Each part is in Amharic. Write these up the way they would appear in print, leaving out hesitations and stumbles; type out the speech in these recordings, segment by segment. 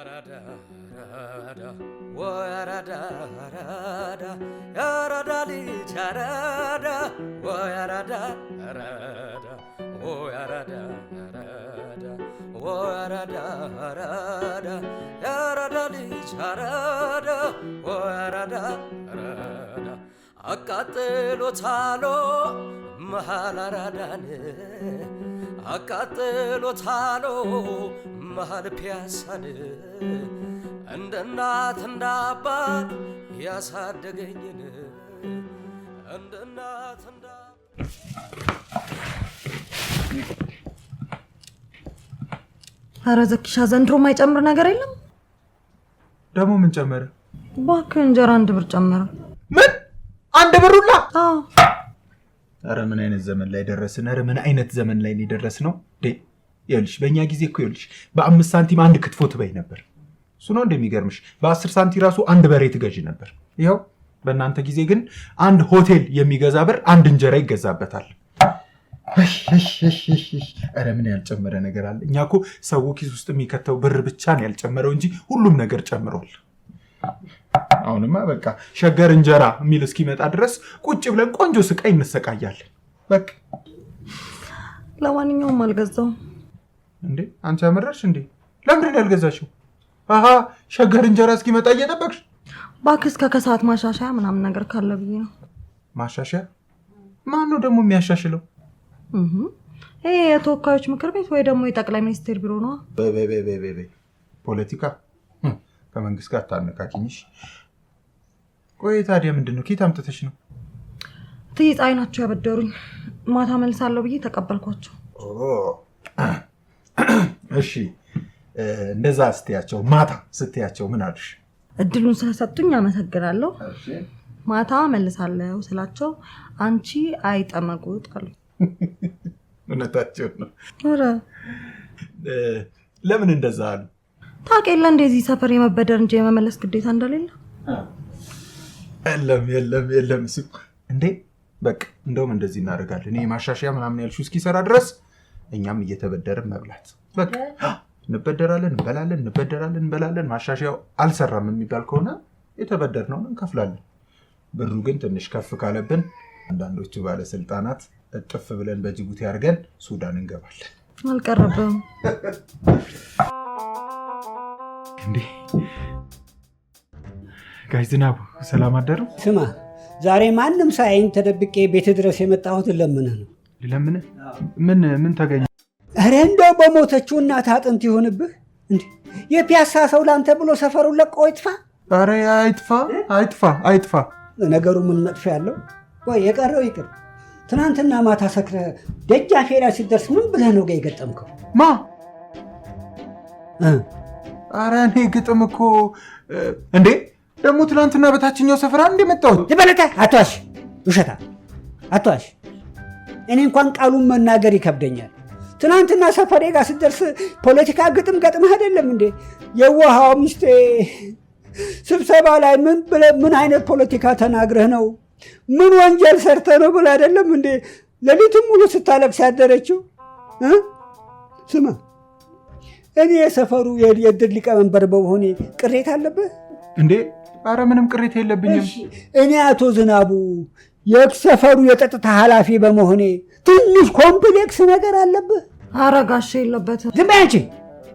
Arada, oh arada, arada li charada, oh arada, oh arada, oh arada, arada li charada, oh arada, akatelo talo, mahalaradane, akatelo talo. mahal piyasan እንደ እናት እንደ አባት ያሳደገኝን እንደ እናት እንደ ኧረ ዘኪሻ ዘንድሮ ማይጨምር ነገር የለም ደግሞ ምን ጨመረ እባክህ እንጀራ 1 ብር ጨመረ ምን 1 ብሩላ አዎ ኧረ ምን አይነት ዘመን ላይ ደረስን ኧረ ምን አይነት ዘመን ላይ ነው ደረስነው ይልሽ በእኛ ጊዜ እኮ ይልሽ በ5 ሳንቲም 1 ክትፎ ትበይ ነበር እሱ ነው እንደሚገርምሽ በ10 ሳንቲም ራሱ 1 በሬ ትገዢ ነበር ይሄው በእናንተ ጊዜ ግን አንድ ሆቴል የሚገዛ ብር 1 እንጀራ ይገዛበታል ኧረ ምን ያልጨመረ ነገር አለ እኛኮ ሰው ኪስ ውስጥ የሚከተው ብር ብቻ ነው ያልጨመረው እንጂ ሁሉም ነገር ጨምሯል አሁንማ በቃ ሸገር እንጀራ የሚል እስኪመጣ ድረስ ቁጭ ብለን ቆንጆ ስቃይ እንሰቃያለን በቃ ለማንኛውም አልገዛው እንዴ አንቺ አመረርሽ እንዴ ለምን ያልገዛሽው አሃ ሸገር እንጀራ እስኪመጣ እየጠበቅሽ ባክስ ከከሳት ማሻሻያ ምናምን ነገር ካለ ብዬ ነው ማሻሻያ ማን ነው ደግሞ የሚያሻሽለው ይሄ የተወካዮች ምክር ቤት ወይ ደግሞ የጠቅላይ ሚኒስትር ቢሮ ነው በ ፖለቲካ ከመንግስት ጋር ታነካኪኝሽ ቆይ ታዲያ ምንድነው ኬት አምጥተሽ ነው ትይጽ አይናቸው ያበደሩኝ ማታ መልሳለሁ ብዬ ተቀበልኳቸው እሺ እንደዛ ስትያቸው ማታ ስትያቸው ምን አልሽ እድሉን ስለሰጡኝ አመሰግናለሁ እሺ ማታ መልሳለሁ ስላቸው አንቺ አይጠመቁት አሉ እነታቸው ነው ኧረ ለምን እንደዛ አሉ ታውቂያለህ እንደዚህ ሰፈር የመበደር እንጂ የመመለስ ግዴታ እንደሌለ የለም እሱ እንዴ በቃ እንደውም እንደዚህ እናደርጋለን እኔ ማሻሻያ ምናምን ያልሽው እስኪሰራ ድረስ እኛም እየተበደርን መብላት በቃ እንበደራለን እንበላለን ማሻሻያው አልሰራም የሚባል ከሆነ የተበደርነው እንከፍላለን ብሩ ግን ትንሽ ከፍ ካለብን አንዳንዶቹ ባለስልጣናት እጥፍ ብለን በጅቡቲ አድርገን ሱዳን እንገባለን አልቀረበም እንዴ ጋይ ዝናቡ ሰላም አደሩ ስማ ዛሬ ማንንም ሳይኝ ተደብቄ ቤት ድረስ የመጣሁት ለምንህ ነው ለምንህ ምን ተገኘ አረ እንደው በሞተችው እናት አጥንት ይሆንብህ እንዴ የፒያሳ ሰው ላንተ ብሎ ሰፈሩን ለቆ ይጥፋ አረ አይጥፋ ነገሩ ምን መጥፎ ያለው ወይ የቀረው ይቅር ትናንትና ማታ ሰክረ ደጃፌ ላይ ሲደርስ ምን ብለህ ነው ጋር የገጠምከው ማ አረ እኔ ግጥም እኮ እንዴ ደግሞ ትናንትና በታችኛው ሰፈራ እንደመጣው ይበለታ አቷሽ ውሸታ አቷሽ እኔ እንኳን ቃሉን መናገር ይከብደኛል ትናንትና ሰፈሬ ጋር ሲደርስ ፖለቲካ ግጥም ገጥመህ አይደለም እንዴ የዋሃው ሚስቴ ስብሰባ ላይ ምን አይነት ፖለቲካ ተናግረህ ነው ምን ወንጀል ሰርተህ ነው ብለህ አይደለም እንዴ ለሊቱን ሙሉ ስታለቅስ ያደረችው ስማ እኔ የሰፈሩ የድር ሊቀመንበር በመሆኔ ቅሬታ አለብህ እንዴ አረ ምንም ቅሬታ የለብኝም እኔ አቶ ዝናቡ የሰፈሩ የጸጥታ ኃላፊ በመሆኔ ትንሽ ኮምፕሌክስ ነገር አለብህ አረ ጋሼ የለበትም ዝም በይ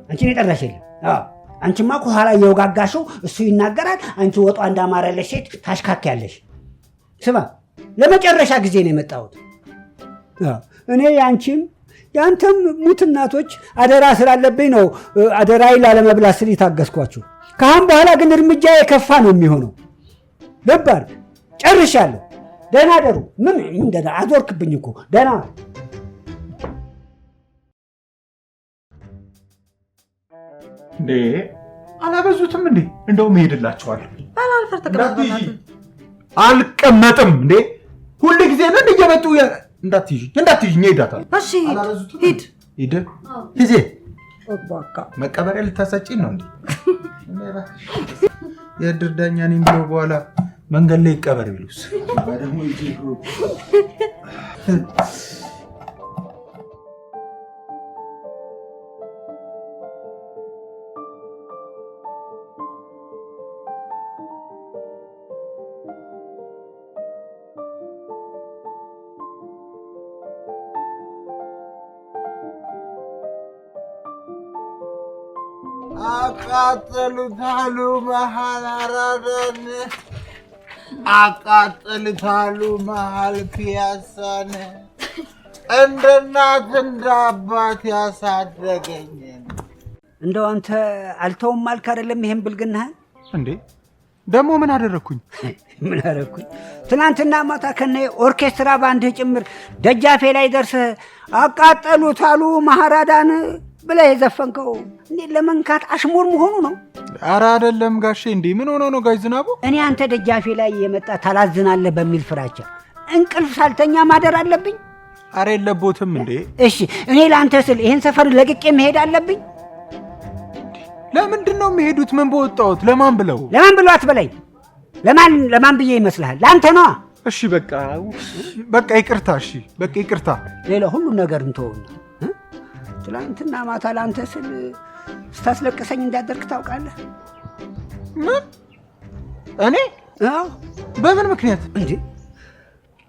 አንቺ የጠራሽ የለም አዎ አንቺማ ከኋላ እየወጋጋሽው እሱ ይናገራል አንቺ ወጧ እንዳማረለሽ ሴት ታሽካክያለሽ ስማ ለመጨረሻ ጊዜ ነው የመጣሁት እኔ ያንተም ሙት እናቶች አደራ ስላለብኝ ነው አደራይ ላለመብላት ስል ታገስኳችሁ ካሁን በኋላ ግን እርምጃ የከፋ ነው የሚሆነው ለባር ጨርሻለሁ ደህና ደሩ ምን እንደዳ አዞርክብኝ እኮ ደህና እንዴ አላበዙትም እንዴ እንደውም ሄድላችኋል አላልፈር ተቀበልናት አልቀመጥም እንዴ ሁሉ ጊዜ ነው እየመጡ እንዳትይኝ ሄዳታል እሺ ሂድ ሂጂ ወባካ መቀበሪያ ልታሳጪኝ ነው እንዴ የድር ዳኛ ነኝ ብሎ በኋላ መንገድ ላይ ይቀበር ቢሉስ ደግሞ ይጂሩ አቃጠሉታሉ መሀል አራዳን አቃጠሉታሉ መሀል ፒያሳን እንደ እናት እንደ አባት ያሳደገኝ እንደው አንተ አልተውም አልክ አይደለም ይሄን ብልግናህን እንዴ ደግሞ ምን አደረኩኝ ምን አደረኩኝ ትናንትና ማታ ከነ ኦርኬስትራ ባንድ ጭምር ደጃፌ ላይ ደርሰህ አቃጠሉታሉ መሐራዳን ብለህ የዘፈንከው እንዴ ለመንካት አሽሙር መሆኑ ነው ኧረ አይደለም ጋሼ እንዴ ምን ሆኖ ነው ጋሽ ዝናቡ እኔ አንተ ደጃፌ ላይ የመጣ ታላዝናለህ በሚል ፍራቻ እንቅልፍ ሳልተኛ ማደር አለብኝ ኧረ የለቦትም እንዴ እሺ እኔ ለአንተ ስል ይሄን ሰፈር ለቅቄ መሄድ አለብኝ ለምንድን ነው የሚሄዱት ምን በወጣሁት ለማን ብለው አትበለኝ ለማን ብዬ ይመስልሃል ለአንተ ነዋ እሺ በቃ ይቅርታ እሺ በቃ ይቅርታ ሌላ ሁሉ ነገር እንተውና ትላንትና ማታ ለአንተ ስል ስታስለቅሰኝ እንዳደርክ ታውቃለህ ምን እኔ አዎ በምን ምክንያት እንዴ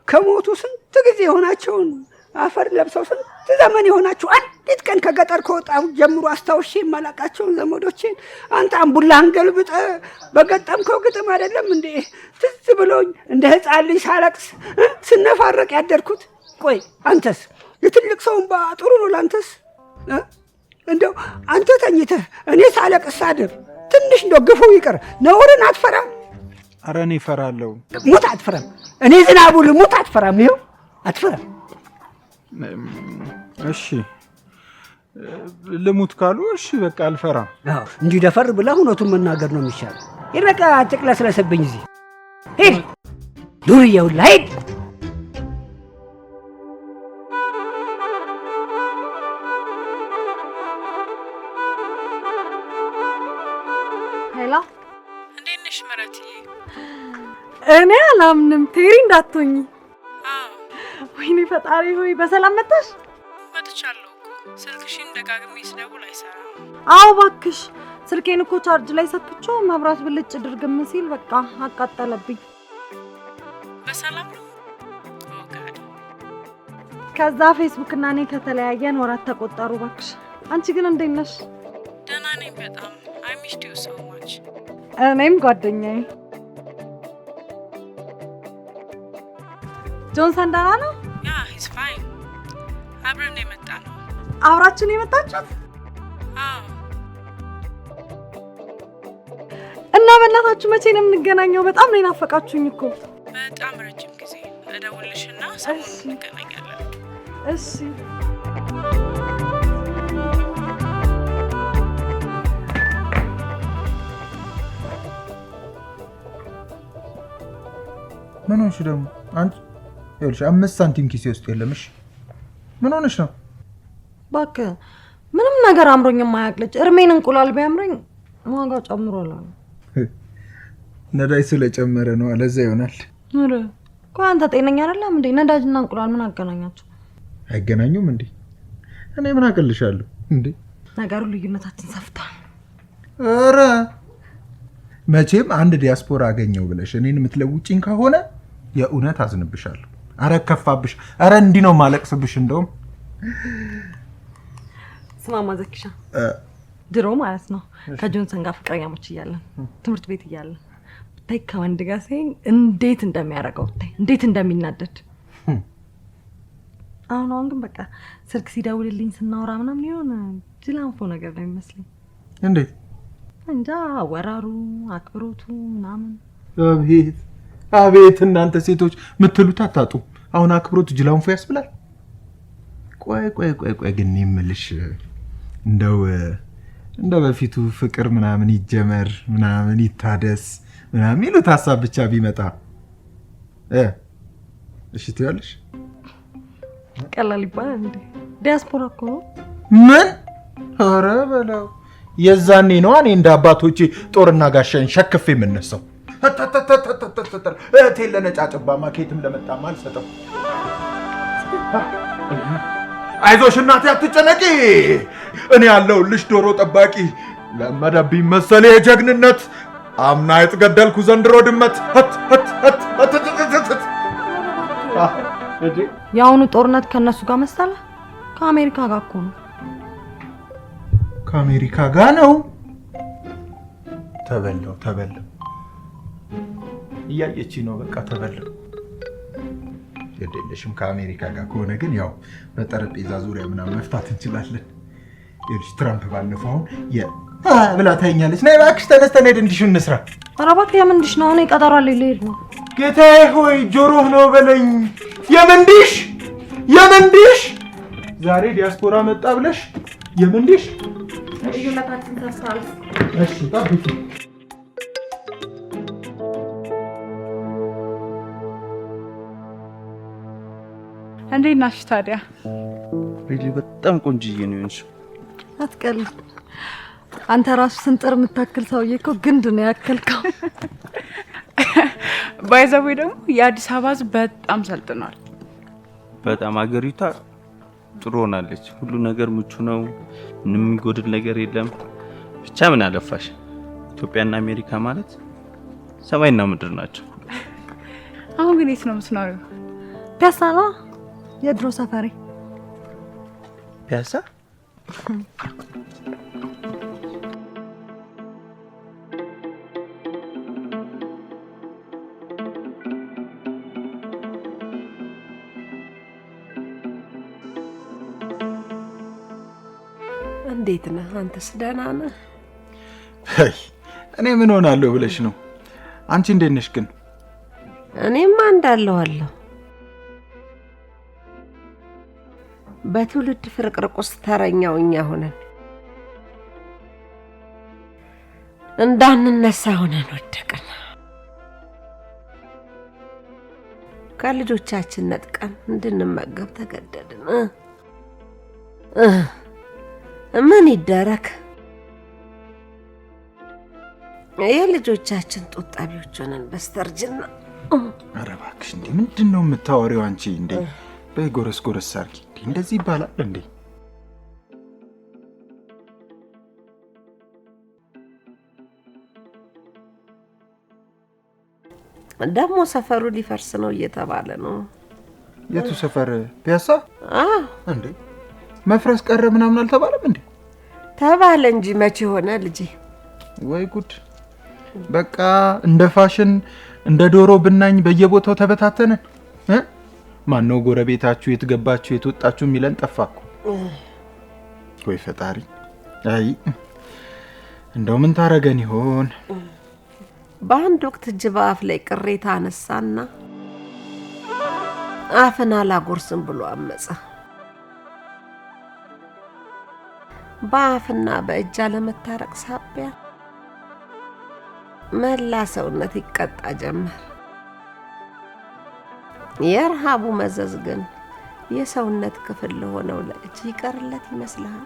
ከሞቱ ስንት ጊዜ የሆናቸውን አፈር ለብሰው ስንት ዘመን የሆናቸው አንዲት ቀን ከገጠር ከወጣሁ ጀምሮ አስታውሼ የማላቃቸውን ዘመዶቼን አንተ አምቡላህን ገልብጠ በገጠምከው ግጥም አይደለም እንዴ ትዝ ብሎኝ እንደ ህፃን ልጅ ሳለቅስ ስነፋረቅ ያደርኩት ቆይ አንተስ የትልቅ ሰውን ጥሩ ነው ለአንተስ እንደው አንተ ተኝተህ እኔ ሳለቅስ ሳድር ትንሽ እንደው ግፉ ይቅር ነውርን አትፈራም ኧረ እኔ እፈራለሁ ሞት አትፈራም እኔ ዝናቡ ልሞት አትፈራም ይኸው አትፈራም እሺ ልሙት ካሉ እሺ በቃ አልፈራም እንዲህ ደፈር ብለህ እውነቱን መናገር ነው የሚሻለው ይረቃ አትቅለስለስብኝ እዚህ ሂድ ዱርዬው ሂድ ሄሎ እንዴት ነሽ መረትዬ እኔ አላምንም ቴሪ እንዳትሆኚ ወይኔ ፈጣሪ ሆይ በሰላም መጣሽ መጥቻለሁ እኮ ስልክሽን ደጋግሜ ስደውል አይሰራም አዎ እባክሽ ስልኬን እኮ ቻርጅ ላይ ሰክቼው መብራት ብልጭ ድርግም ሲል በቃ አቃጠለብኝ በሰላም ነው ከዛ ፌስቡክ እና እኔ ከተለያየን ወራት ተቆጠሩ እባክሽ አንቺ ግን እንዴት ነሽ ደህና ነኝ በጣም I missed you so much እኔም ጓደኛዬ ጆንሰን ደህና ነው Yeah, he's fine. አብረን የመጣነው አብራችን የመጣችሁት አዎ እና በእናታችሁ መቼ ነው የምንገናኘው በጣም ነው ናፈቃችሁኝ እኮ በጣም ረጅም ጊዜ እደውልልሽና ሰሞኑን እንገናኛለን እሺ ምን ሆነሽ ደግሞ አንቺ ይኸውልሽ 5 ሳንቲም ኪሴ ውስጥ የለምሽ ምን ሆነሽ ነው እባክህ ምንም ነገር አምሮኝ የማያቅልጭ እርሜን እንቁላል ቢያምረኝ ዋጋው ጨምሯል ነዳጅ ስለጨመረ ነው ለዛ ይሆናል ኧረ ቆይ አንተ ጤነኛ አይደለም እንዴ ነዳጅና እንቁላል ምን አገናኛቸው አይገናኙም እንዴ እኔ ምን አቀልሻለሁ እንዴ ነገሩ ልዩነታችን ሰፍቷል ኧረ መቼም አንድ ዲያስፖራ አገኘው ብለሽ እኔን የምትለውጪኝ ከሆነ የእውነት አዝንብሻለሁ አረ ከፋብሽ አረ እንዲህ ነው ማለቅስብሽ እንደውም ስማማ ዘኪሻ ድሮ ማለት ነው ከጆንሰን ጋር ፍቅረኛሞች እያለን ትምህርት ቤት እያለን ብታይ ከወንድ ጋር ሲል እንዴት እንደሚያረጋው ብታይ እንዴት እንደሚናደድ አሁን ግን በቃ ስልክ ሲደውልልኝ ስናወራ ምናምን ይሆን ጅላንፎ ነገር ነው የሚመስለኝ እንዴት እንጃ ወራሩ አክብሮቱ ምናምን አቤት እናንተ ሴቶች ምትሉት አታጡ አሁን አክብሮቱ ጅላንፎ ያስብላል ቆይ ግን ይምልሽ እንደው በፊቱ ፍቅር ምናምን ይጀመር ምናምን ይታደስ ምናምን ይሉት ሐሳብ ብቻ ቢመጣ እሺ ትያለሽ ቀላል ይባላል እንዴ ዲያስፖራ እኮ ምን ኧረ በለው የዛኔ ነው እኔ እንደ አባቶቼ ጦርና ጋሻን ሸክፌ የምነሳው እቴን ለነጫጭባ ማኬትም ለመጣማ አልሰጠው አይዞሽ እናቴ አትጨነቂ እኔ ያለሁልሽ ዶሮ ጠባቂ ለመደብኝ መሰለ የጀግንነት አምና የተገደልኩ ዘንድሮ ድመት ያውኑ ጦርነት ከነሱ ጋር መሰለ ከአሜሪካ ጋር እኮ ነው ከአሜሪካ ጋር ነው ተበላው እያየች ነው በቃ ተበላው የደለሽም ከአሜሪካ ጋር ከሆነ ግን ያው በጠረጴዛ ዙሪያ ምናምን መፍታት እንችላለን ይልሽ ትራምፕ ባለፈው ብላ ታኛለች ነይ እባክሽ ተነስተን ሄድ እንዲሽ እንስራ ኧረ እባክህ የምንድሽ ነው እኔ ቀጠሮ አለኝ ልሄድ ነው ጌታዬ ሆይ ጆሮህ ነው በለኝ የምንድሽ ዛሬ ዲያስፖራ መጣ ብለሽ የምንድሽ ልዩነታችን ተሳል እሺ ታብቂ እንዴት ናሽ ታዲያ? ሪሊ በጣም ቆንጅዬ ነው እንጂ አትቀልድ አንተ ራሱ ስንጥር የምታክል ሰውዬ እኮ ግንድ ነው ያከልከው ባይዘው ደግሞ የአዲስ አበባ በጣም ሰልጥኗል በጣም አገሪቷ ጥሩ ሆናለች ሁሉ ነገር ምቹ ነው ምንም የሚጎድል ነገር የለም ብቻ ምን አለፋሽ ኢትዮጵያና አሜሪካ ማለት ሰማይና ምድር ናቸው አሁን ግን የት ነው የምትኖሪው? ፒያሳ ነው የድሮ ሰፈሬ ፒያሳ እንዴት ነህ አንተስ ደህና ነህ? እኔ ምን ሆናለሁ ብለሽ ነው አንቺ እንዴት ነሽ ግን? እኔማ እንዳለሁ በትውልድ ፍርቅርቅ ውስጥ ተረኛው እኛ ሆነን እንዳንነሳ ሆነን ወደቅን ከልጆቻችን ነጥቀን እንድንመገብ ተገደድን ምን ይደረግ የልጆቻችን ጡት ጠቢዎች ሆነን በስተርጅና ኧረ እባክሽ እንዴ ምንድነው የምታወሪው አንቺ እንዴ በጎረስ ሳርኪ እንደዚህ ይባላል እንዴ ደግሞ ሰፈሩ ሊፈርስ ነው እየተባለ ነው የቱ ሰፈር ፒያሳ እንዴ መፍረስ ቀረ ምናምን አልተባለም እንዴ ተባለ እንጂ መቼ ሆነ ልጄ ወይ ጉድ በቃ እንደ ፋሽን እንደ ዶሮ ብናኝ በየቦታው ተበታተነን ማነው ጎረቤታችሁ የትገባችሁ የትወጣችሁ የሚለን ጠፋኩ ወይ ፈጣሪ አይ እንደው ምን ታረገን ይሆን በአንድ ወቅት ጅባ አፍ ላይ ቅሬታ አነሳና አፍና ላጎርስም ብሎ አመፀ በአፍና በእጅ ለመታረቅ ሳቢያ መላ ሰውነት ይቀጣ ጀመር የረሃቡ መዘዝ ግን የሰውነት ክፍል ለሆነው ለእጅ ይቀርለት ይመስላል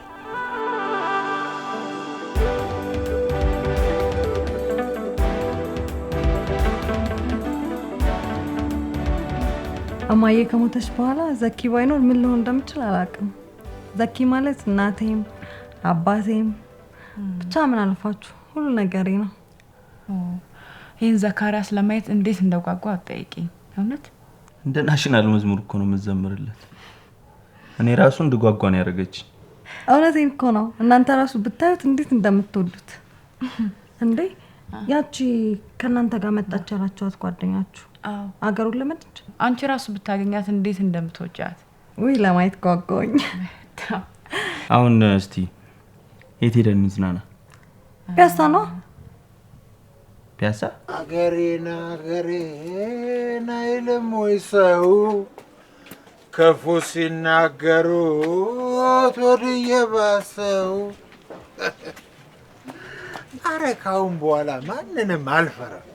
እማዬ ከሞተች በኋላ ዘኪ ባይኖር ምን ልሆን እንደምችል አላውቅም ዘኪ ማለት እናቴም አባቴም ብቻ ምን አልፋችሁ ሁሉ ነገሬ ነው ይሄን ዘካሪያስ ለማየት እንዴት እንደጓጓ አትጠይቂኝ እውነት እንደ ናሽናል መዝሙር እኮ ነው መዘምርለት እኔ ራሱ እንድጓጓ ነው ያደረገች እውነቴን እኮ ነው እናንተ ራሱ ብታዩት እንዴት እንደምትወዱት እንዴ ያቺ ከናንተ ጋር መጣች ያላችኋት ጓደኛችሁ አገሩን ለመድች አንቺ ራሱ ብታገኛት እንዴት እንደምትወጃት ወይ ለማየት ጓጓኝ አሁን እስቲ የት ሄደን እንዝናና ፒያሳ ነው ፒያሳ አገሬና አይልም ወይ ሰው ከፉ ሲናገሩት ወዲየ ባሰው አረ ካሁን በኋላ ማንንም አልፈራም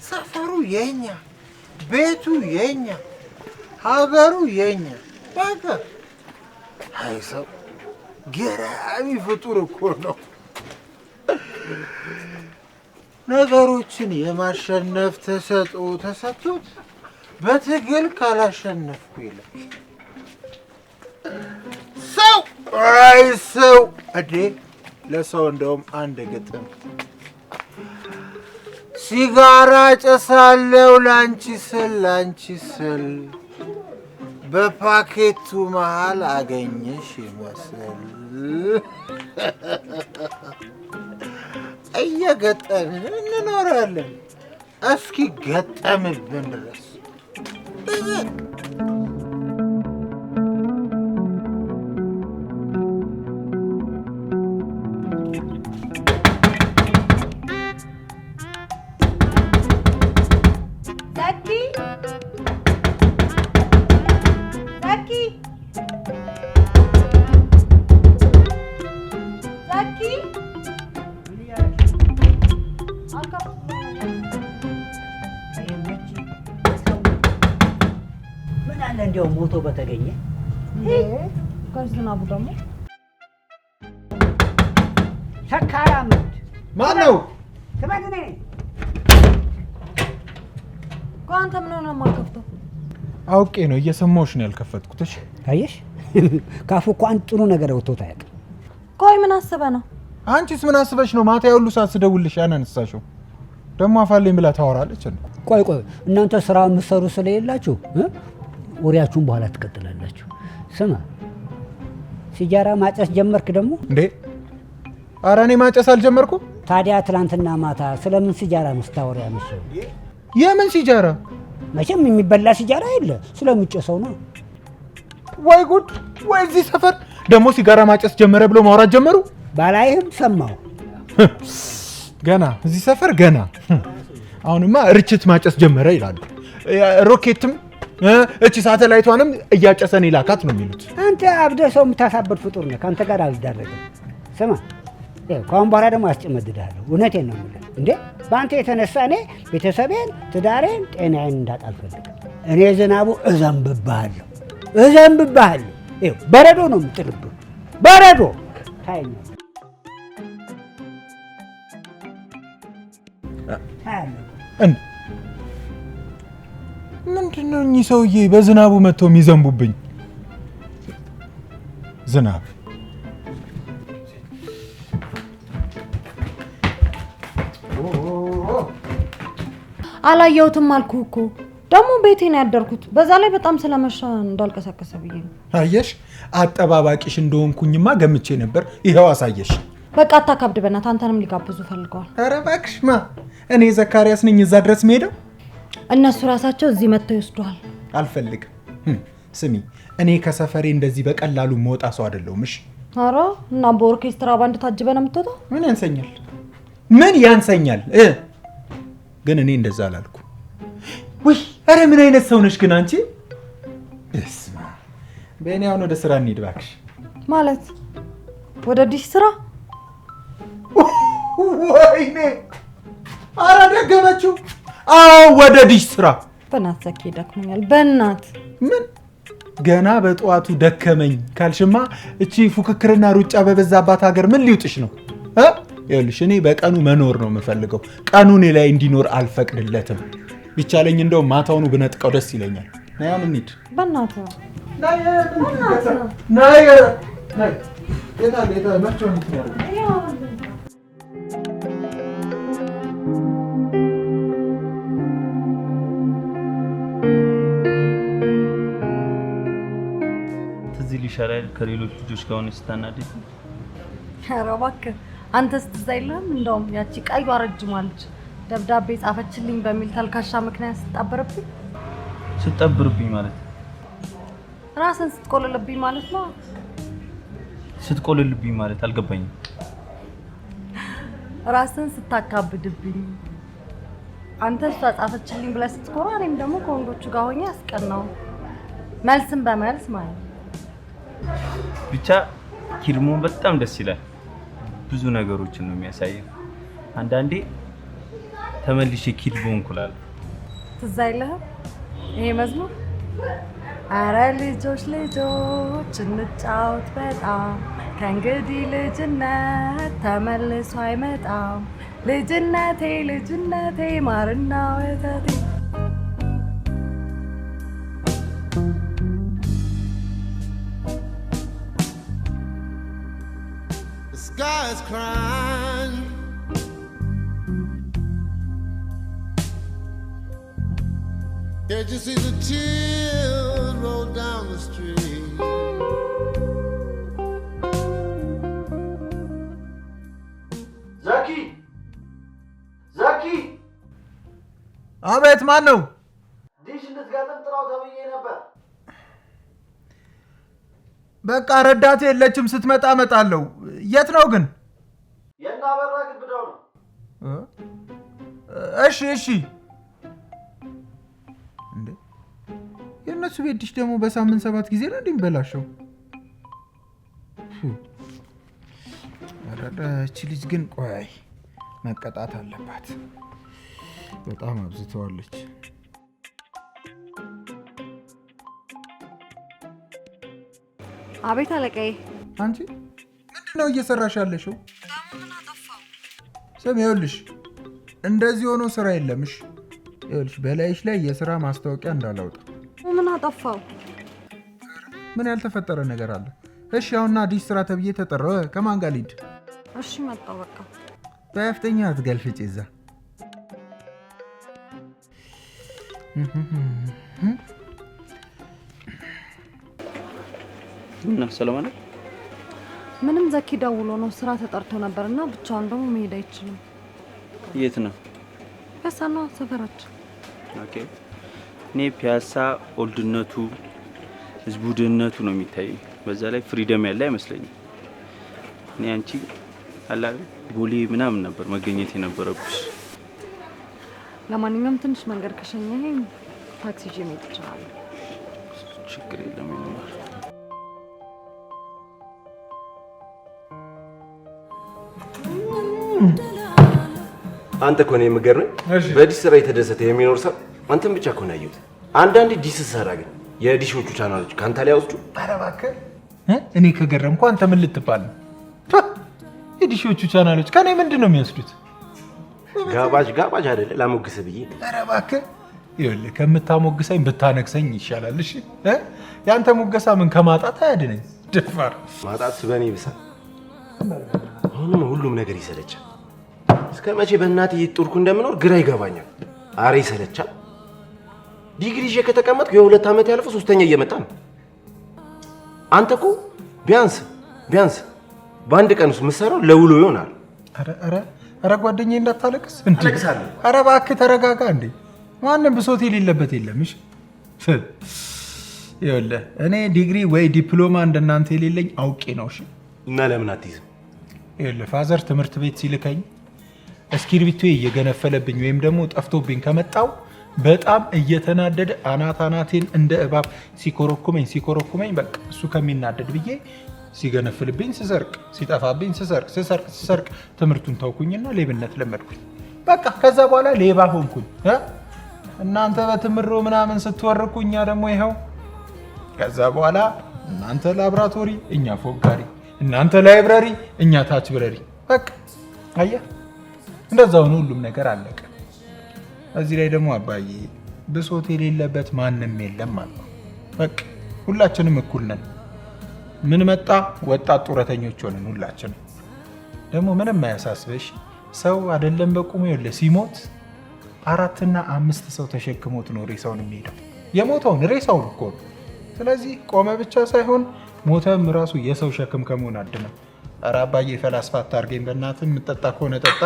ሰፈሩ የኛ ቤቱ የኛ ሀገሩ የኛ በቃ አይ ሰው ገራሚ ፍጡር እኮ ነው ነገሮችን የማሸነፍ ተሰጥቶት በትግል ካላሸነፍኩ ይላል ሰው አይ ሰው አዴ ለሰው እንደውም አንድ ግጥም ሲጋራ ጨሳለው ላንቺ ስል በፓኬቱ መሃል አገኘሽ ይመስል እየገጠምን እንኖራለን እስኪ ገጠምብን ድረስ እንዲያው ሞቶ በተገኘ ከዝናቡ ደግሞ ሰካራም ማን ነው? ተባግኔ ቋንተ ምን ሆነ ማከፍተው? አውቄ ነው እየሰማሁሽ ነው ያልከፈትኩት። እሺ አየሽ ካፉ እኮ አንድ ጥሩ ነገር ወጥቶት አያውቅም። ቆይ ምን አስበህ ነው? አንቺስ ምን አስበሽ ነው ማታ ያውሉ ሳስደውልሽ ያነሳሽው? ደግሞ አፋለኝ ብላ ታወራለች እንዴ? ቆይ እናንተ ስራ የምትሰሩ ስለሌላችሁ ወሬያችሁን በኋላ ትቀጥላላችሁ። ስማ ሲጃራ ማጨስ ጀመርክ ደግሞ እንዴ? ኧረ እኔ ማጨስ አልጀመርኩም። ታዲያ ትናንትና ማታ ስለምን ሲጃራ መስታወሪያ መሰው? የምን ሲጃራ? መቼም የሚበላ ሲጃራ የለ ስለምጨሰው ነው። ወይ ጉድ! ወይ እዚህ ሰፈር ደግሞ ሲጋራ ማጨስ ጀመረ ብሎ ማውራት ጀመሩ። ባላይህም ሰማው ገና እዚህ ሰፈር ገና አሁንማ ርችት ማጨስ ጀመረ ይላሉ። ሮኬትም እቺ ሳተላይቷንም እያጨሰን ይላካት ነው የሚሉት። አንተ አብደ ሰው የምታሳብድ ፍጡር ነህ። ካንተ ጋር አልዳረግም። ስማ ከአሁን በኋላ ደግሞ አስጨመድድሃለሁ። እውነቴን ነው የምልህ። እንዴ በአንተ የተነሳ እኔ ቤተሰቤን፣ ትዳሬን፣ ጤናዬን እንዳጣ አልፈልግም። እኔ ዝናቡ እዘንብብሃለሁ። ይኸው በረዶ ነው የምጥልብህ። በረዶ ታየኛለህ። ምንድነው እኚህ ሰውዬ በዝናቡ መጥተው የሚዘንቡብኝ? ዝናብ አላየሁትም አልኩህ እኮ። ደግሞ ቤቴ ነው ያደርኩት። በዛ ላይ በጣም ስለመሻ እንዳልቀሳቀሰ ብዬ ነው። አየሽ፣ አጠባባቂሽ እንደሆንኩኝማ ገምቼ ነበር። ይኸው አሳየሽ። በቃ አታካብድ በእናትህ። አንተንም ሊጋብዙ ፈልገዋል። ኧረ እባክሽ እኔ ዘካሪያስ ነኝ እዛ ድረስ የምሄደው? እነሱ ራሳቸው እዚህ መጥተው ይወስዱሃል። አልፈልግም። ስሚ፣ እኔ ከሰፈሬ እንደዚህ በቀላሉ መውጣ ሰው አይደለሁም። እሺ? ኧረ እና በኦርኬስትራ ባንድ ታጅበህ ነው የምትወጣው? ምን ያንሰኛል? ግን እኔ እንደዛ አላልኩ። ውይ፣ ኧረ ምን አይነት ሰው ነሽ ግን አንቺ? እስማ በእኔ አሁን ወደ ስራ እንሂድ እባክሽ። ማለት ወደ ዲሽ ስራ? ወይኔ! ኧረ ደገመችው። አዎ ወደ ዲሽ ስራ። በእናትህ ዘኪ ደክሞኛል። በእናትህ ምን ገና በጠዋቱ ደከመኝ ካልሽማ እቺ ፉክክርና ሩጫ በበዛባት ሀገር ምን ሊውጥሽ ነው? ይኸውልሽ እኔ በቀኑ መኖር ነው የምፈልገው። ቀኑ እኔ ላይ እንዲኖር አልፈቅድለትም። ቢቻለኝ እንደው ማታውኑ ብነጥቀው ደስ ይለኛል። ነይ አሁን እንሂድ። በእናትህ ትዝ ይልሻል ከሌሎች ልጆች ጋር ሆነሽ ስታናደጂ? ኧረ እባክህ አንተስ ትዝ አይልህም? እንደውም ያቺ ቀዩ ረጅሟ ልጅ ደብዳቤ ጻፈችልኝ በሚል ተልካሻ ምክንያት ስትጠብርብኝ ማለት ራስን ስትቆልልብኝ ማለት ነው። ስትቆልልብኝ ማለት አልገባኝም። ራስን ስታካብድብኝ አንተ እሷ ጻፈችልኝ ብለህ ስትኮራ፣ እኔም ደግሞ ከወንዶቹ ጋር ሆኜ አስቀናው። መልስም በመልስ ማለት ብቻ ኪድሞን በጣም ደስ ይላል። ብዙ ነገሮችን ነው የሚያሳየው። አንዳንዴ ተመልሼ ኪድሞን ኩላለሁ። ትዝ አይልህም ይሄ መዝሙር? አረ ልጆች እንጫወት በጣም ከእንግዲህ ልጅነት ተመልሶ አይመጣም። ልጅነቴ ማርና ወተቴ። The sky is crying. Can't you see the tears roll down the street? ዛኪ አቤት ማን ነው? ዲሽ እንድትገጥም ጥራው ተብዬ ነበር። በቃ ረዳቴ የለችም፣ ስትመጣ እመጣለሁ። የት ነው ግን? የእነ አበራ ግብዳው ነው። እሺ እሺ። እንዴ የእነሱ ቤት ዲሽ ደግሞ በሳምንት 7 ጊዜ ነው እንደሚበላሸው። እቺ ልጅ ግን ቆይ መቀጣት አለባት። በጣም አብዝተዋለች። አቤት አለቃዬ። አንቺ ምንድነው እየሰራሽ ያለሽው? ስም ይኸውልሽ፣ እንደዚህ ሆኖ ስራ የለምሽ። ይኸውልሽ በላይሽ ላይ የስራ ማስታወቂያ እንዳላውጣ። ምን አጠፋው? ምን ያልተፈጠረ ነገር አለ? እሺ አሁንና አዲስ ስራ ተብዬ ተጠራው። ከማን ጋር ልሂድ? እሺ መጣው በቃ። በአፍተኛ አትገልፍጭ እዛ። እና ሰላም ነው። ምንም ዘኪ ደውሎ ነው ስራ ተጠርቶ ነበርና ብቻውን ደግሞ መሄድ አይችልም። የት ነው? ፒያሳ ነው ሰፈራችን። ኦኬ። እኔ ፒያሳ ኦልድነቱ ህዝቡ ድህነቱ ነው የሚታየኝ። በዛ ላይ ፍሪደም ያለ አይመስለኝም። እኔ አንቺ አላ ቦሌ ምናምን ነበር መገኘት የነበረብሽ። ለማንኛውም ትንሽ መንገድ ከሸኘኝ ታክሲ ይዤ መሄድ እችላለሁ። ችግር የለም ይኖራል። አንተ እኮ ነው የምገርመኝ። በዲሽ ስራ የተደሰተ የሚኖር ሰው አንተን ብቻ እኮ ነው ያየሁት። አንዳንድ ዲሽ ሰራ ግን የዲሾቹ ቻናሎች ካንተ ላይ አውጥቱ። ኧረ እባክህ እኔ ከገረምኩ አንተ ምን ልትባል ነው? የዲሾቹ ቻናሎች ከኔ ምንድን ነው የሚወስዱት? ጋባዥ አይደለ ላሞግስህ ብዬ። ኧረ እባክህ ይኸውልህ ከምታሞግሰኝ ብታነግሰኝ ይሻላል። እሺ ያንተ ሞገሳ ምን ከማጣት አያድነኝ። ደፋር ማጣት በኔ ይብሳል። አሁንም ሁሉም ነገር ይሰለቻል። እስከ መቼ በእናቴ እየጦርኩ እንደምኖር ግራ ይገባኛል። አሬ ይሰለቻል። ዲግሪ ይዤ ከተቀመጥኩ የ2 ዓመት ያለፈው 3ኛ እየመጣ ነው። አንተ እኮ ቢያንስ በአንድ ቀን ውስጥ የምትሰራው ለውሎ ይሆናል። ኧረ ጓደኛዬ እንዳታለቅስ እንዴ! አለቅሳለሁ። ኧረ እባክህ ተረጋጋ እንዴ! ማንም ብሶት የሌለበት የለም። እሺ ይኸውልህ እኔ ዲግሪ ወይ ዲፕሎማ እንደናንተ የሌለኝ አውቄ ነው። እሺ እና ለምን አትይዝም? ይኸውልህ ፋዘር ትምህርት ቤት ሲልከኝ እስክሪብቶ እየገነፈለብኝ ወይም ደግሞ ጠፍቶብኝ ከመጣው በጣም እየተናደደ አናቴን እንደ እባብ ሲኮረኩመኝ በቃ እሱ ከሚናደድ ብዬ ሲገነፍልብኝ ስሰርቅ፣ ሲጠፋብኝ ስሰርቅ ትምህርቱን ተውኩኝና ሌብነት ለመድኩኝ። በቃ ከዛ በኋላ ሌባ ሆንኩኝ። እናንተ በትምሮ ምናምን ስትወርቁ እኛ ደግሞ ይኸው። ከዛ በኋላ እናንተ ላብራቶሪ እኛ ፎጋሪ፣ እናንተ ላይብረሪ እኛ ታች ብረሪ። በቃ አየህ እንደዛው ነው። ሁሉም ነገር አለቀ። እዚህ ላይ ደግሞ አባዬ ብሶት የሌለበት ማንም የለም ማለት ነው። በቃ ሁላችንም እኩል ነን። ምን መጣ ወጣት ጡረተኞች ሆነን ሁላችንም። ደግሞ ምንም አያሳስበሽ። ሰው አይደለም በቁሙ ይኸውልህ ሲሞት 4 እና 5 ሰው ተሸክሞት ነው ሬሳውን የሚሄደው። የሞተውን ሬሳውን እኮ ነው። ስለዚህ ቆመ ብቻ ሳይሆን ሞተም ራሱ የሰው ሸክም ከመሆን አድነው። ኧረ አባዬ ፈላስፋ አታርገኝ በእናትህ። የምጠጣ ከሆነ ጠጣ።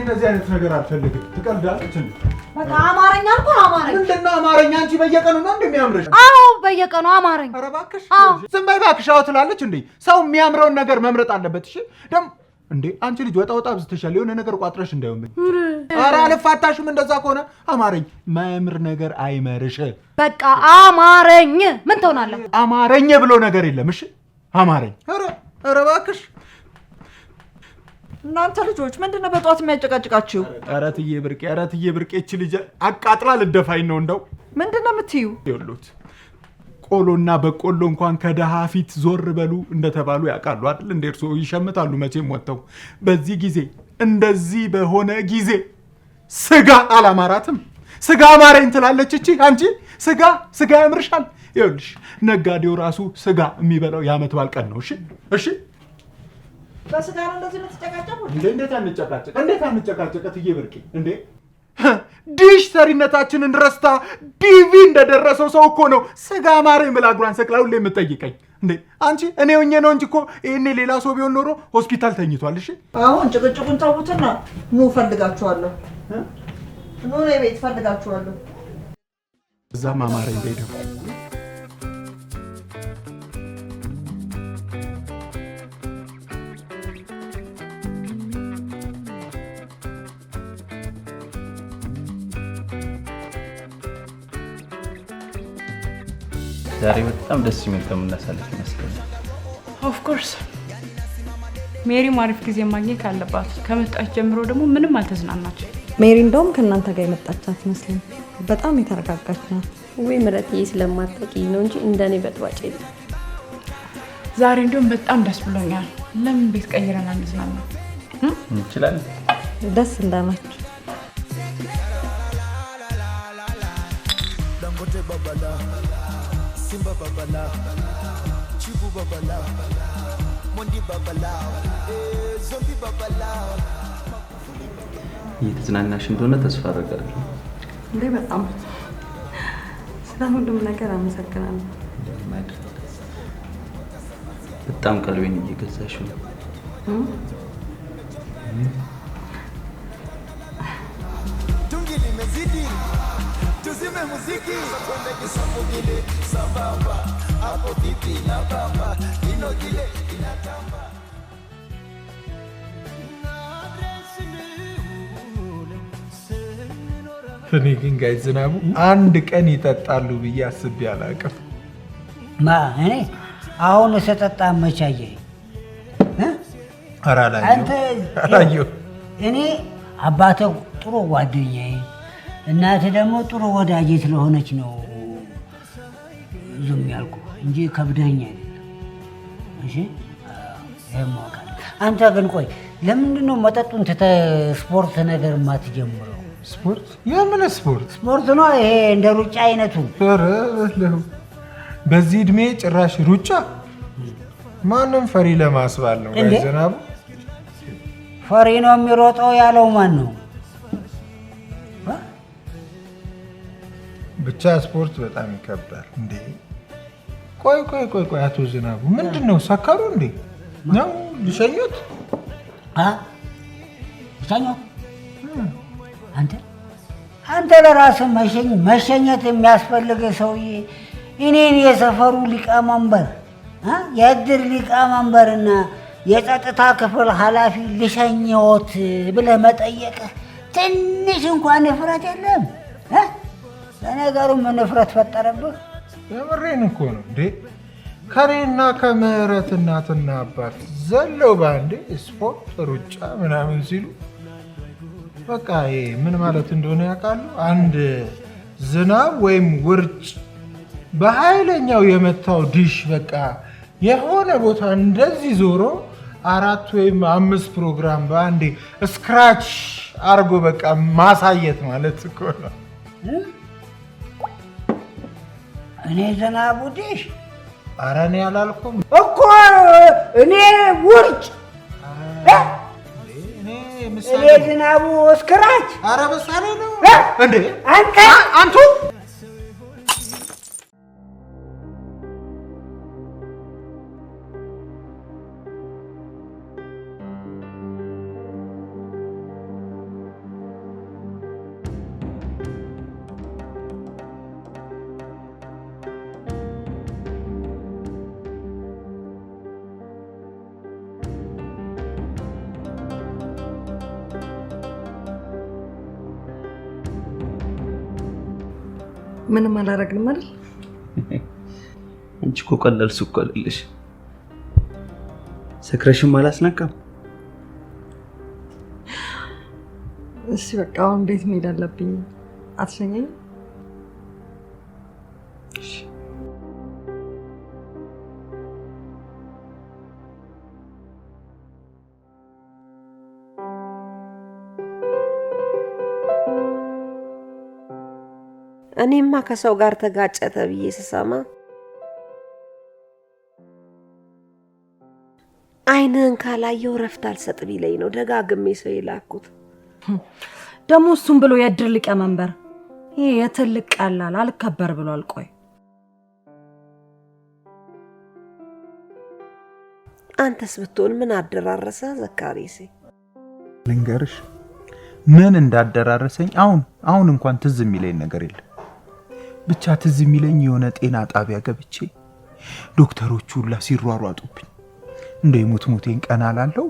እንደዚህ አይነት ነገር አልፈልግም። ትቀልዳለች እንዴ? በቃ አማርኛ እኮ አማርኛ። ምንድን ነው አማርኛ? አንቺ በየቀኑ ነው እንደሚያምርሽ? አዎ በየቀኑ አማርኛ። ኧረ እባክሽ ዝም በይ እባክሽ። አዎ ትላለች እንዴ? ሰው የሚያምረውን ነገር መምረጥ አለበት። እሺ ደግሞ እንዴ አንቺ ልጅ ወጣ ብዝተሻል። የሆነ ነገር ቋጥረሽ እንዳይሆንብኝ። ኧረ አልፋታሽም። እንደዛ ከሆነ አማረኝ። ማያምር ነገር አይመርሽ። በቃ አማረኝ። ምን ትሆናለህ? አማረኝ ብሎ ነገር የለም። እሺ አማረኝ። ኧረ እባክሽ እናንተ ልጆች ምንድነው በጧት የሚያጨቃጭቃችሁ? ኧረ ትዬ ብርቄ እቺ ልጅ አቃጥላ ልደፋኝ ነው። እንደው ምንድነው የምትዩ? ይኸውልዎት ቆሎና በቆሎ እንኳን ከደሃ ፊት ዞር በሉ እንደተባሉ ያውቃሉ አይደል? እንደ እርሶ ይሸምታሉ መቼም ወጥተው። በዚህ ጊዜ እንደዚህ በሆነ ጊዜ ስጋ አላማራትም። ስጋ አማረኝ ትላለች እቺ። አንቺ ስጋ ያምርሻል። ይኸውልሽ ነጋዴው ራሱ ስጋ የሚበላው የዓመት በዓል ቀን ነው። እሺ በስጋ ነው እንደዚህ የምትጨቃጨቁ? እንዴት አንጨቃጨቅ ትዬ ብርቄ እንዴ! ዲሽ ሰሪነታችንን ረስታ ዲቪ እንደደረሰው ሰው እኮ ነው ስጋ አማረኝ ብላ እግሯን ሰቅላ ሁሌ የምትጠይቀኝ። እንዴ አንቺ እኔ ሆኜ ነው እንጂ እኮ ይሄኔ ሌላ ሰው ቢሆን ኖሮ ሆስፒታል ተኝቷል። እሺ አሁን ጭቅጭቁን ተውትና ኑ ፈልጋችኋለሁ። ኑ ነው ቤት ፈልጋችኋለሁ። እዛ ማማረኝ በይደው ዛሬ በጣም ደስ የሚል ከምናሳልፍ ይመስለኛል። ኦፍ ኮርስ ሜሪ አሪፍ ጊዜ ማግኘት አለባት። ከመጣች ጀምሮ ደግሞ ምንም አልተዝናናች። ሜሪ እንደውም ከእናንተ ጋር የመጣች አትመስልም። በጣም የተረጋጋች ናት። ወይ ምረትዬ ስለማታውቂኝ ነው እንጂ እንደኔ በጥባጭ የለም። ዛሬ እንደውም በጣም ደስ ብሎኛል። ለምን ቤት ቀይረን አንዝናና? እንችላለን። ደስ እንዳላችሁ Simba babala, Chibu babala, Mondi babala, Zombie babala. እየተዝናናሽ እንደሆነ ተስፋ አደርጋለሁ። እንዴ በጣም ስለ ሁሉም ነገር አመሰግናለሁ። በጣም ቀልቤን እየገዛሽው ነው። Tungili mezidi, tuzime muziki, twende kisambugile, sambamba, hapo vipi na bamba, inogile inatamba. እኔ ግን ጋይ ዝናቡ አንድ ቀን ይጠጣሉ ብዬ አስቤ አላውቅም። እኔ አሁን ስጠጣ መቻየ አላየሁ። እኔ አባተ ጥሩ ጓደኛዬ፣ እናት ደግሞ ጥሩ ወዳጄ ስለሆነች ነው ዝም ያልኩ እንጂ ከብደኛ አይደለም። እሺ የማውቃል። አንተ ግን ቆይ ለምንድን ነው መጠጡን ትተህ ስፖርት ነገር የማትጀምረው? ስፖርት? የምን ስፖርት? ስፖርት ነው ይሄ እንደ ሩጫ አይነቱ። ኧረ በዚህ እድሜ ጭራሽ ሩጫ? ማንም ፈሪ ለማስባል ነው ዝናቡ። ፈሪ ነው የሚሮጠው ያለው ማን ነው? ብቻ ስፖርት በጣም ይከብዳል። እንዴ ቆይ አቶ ዝናቡ ምንድን ነው ሰከሩ እንዴ? ነው ልሸኙት? ልሸኙት? አንተ ለራስህ መሸኘት የሚያስፈልግ ሰውዬ እኔን የሰፈሩ ሊቀመንበር የእድር ሊቀመንበርና የጸጥታ ክፍል ኃላፊ ልሸኘዎት ብለህ መጠየቅህ ትንሽ እንኳን ንፍረት የለም? ለነገሩ ምን ንፍረት ፈጠረብህ? የምሬን እኮ ነው እንዴ። ከኔና ከምህረት እናትና አባት ዘለው በአንዴ ስፖርት ሩጫ ምናምን ሲሉ በቃ ምን ማለት እንደሆነ ያውቃሉ። አንድ ዝናብ ወይም ውርጭ በኃይለኛው የመታው ዲሽ በቃ የሆነ ቦታ እንደዚህ ዞሮ 4 ወይም 5 ፕሮግራም በአንዴ ስክራች አርጎ በቃ ማሳየት ማለት እኮ ነው። እኔ ዝናቡ ዲሽ? ኧረ እኔ አላልኩም እኮ እኔ ውርጭ፣ እኔ ዝናቡ ስክራች። ኧረ ምሳሌ ነው እንዴ አንቱ። ምንም አላረግንም አይደል? አንቺ እኮ ቀላል ሱቅ አይደለሽ። ሰክረሽም አላስነካም። እሺ በቃ አሁን እንዴት መሄድ አለብኝ? አትሸኘኝ? እሺ እኔማ ከሰው ጋር ተጋጨ ተብዬ ስሰማ አይንህን ካላየው ረፍት አልሰጥ ቢለኝ ነው ደጋግሜ ሰው የላኩት። ደግሞ እሱም ብሎ የእድር ሊቀመንበር ይሄ የትልቅ ቀላል አልከበር ብሏል። ቆይ አንተስ ብትሆን ምን አደራረሰ ዘካሪስ? ልንገርሽ ምን እንዳደራረሰኝ አሁን እንኳን ትዝ የሚለኝ ነገር የለም። ብቻ ትዝ የሚለኝ የሆነ ጤና ጣቢያ ገብቼ ዶክተሮቹ ሁላ ሲሯሯጡብኝ እንደ ሙትሙቴን ቀና ላለው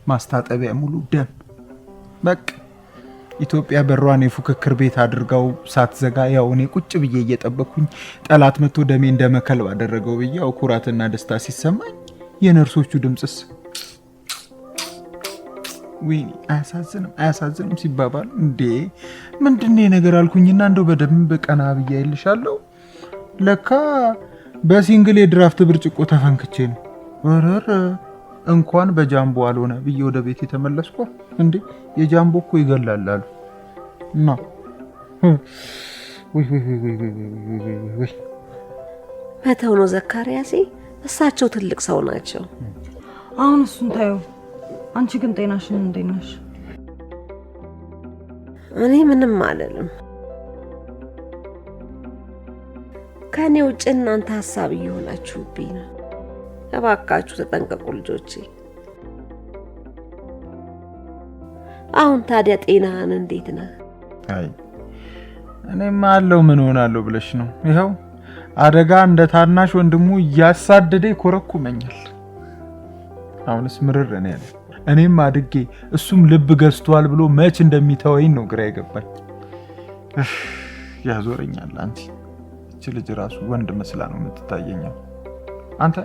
ማስታጠቢያ ሙሉ ደም። በቃ ኢትዮጵያ በሯን የፉክክር ቤት አድርጋው ሳትዘጋ ያው እኔ ቁጭ ብዬ እየጠበኩኝ ጠላት መጥቶ ደሜ እንደመከል ባደረገው ብዬ ኩራትና ደስታ ሲሰማኝ የነርሶቹ ድምጽስ ወይኔ አያሳዝንም ሲባባል እንዴ ምንድነው ነገር አልኩኝና እንደው በደንብ ቀና ብዬ አይልሻለሁ ለካ በሲንግል የድራፍት ብርጭቆ ተፈንክቼ ነው። ወረረ እንኳን በጃምቦ አልሆነ ብዬ ወደ ቤት የተመለስኩ። እንዴ የጃምቦ እኮ ይገላል አሉ እና ወይ መተው ነው ዘካሪያስ። እሳቸው ትልቅ ሰው ናቸው። አሁን እሱን ታዩ። አንቺ ግን ጤናሽን እንዴት ነሽ? እኔ ምንም አልልም። ከኔ ውጭ እናንተ ሐሳብ እየሆናችሁብኝ ነው። እባካችሁ ተጠንቀቁ ልጆቼ። አሁን ታዲያ ጤናህን እንዴት ነህ? አይ እኔማ አለው ምን ሆናለሁ ብለሽ ነው? ይኸው አደጋ እንደ ታናሽ ወንድሙ እያሳደደ ይኮረኩመኛል። አሁንስ ምርር ነው ያለ። እኔም አድጌ እሱም ልብ ገዝቷል ብሎ መች እንደሚተወኝ ነው ግራ የገባኝ። ያዞረኛል። አንቺ እቺ ልጅ ራሱ ወንድ መስላ ነው የምትታየኛው። አንተ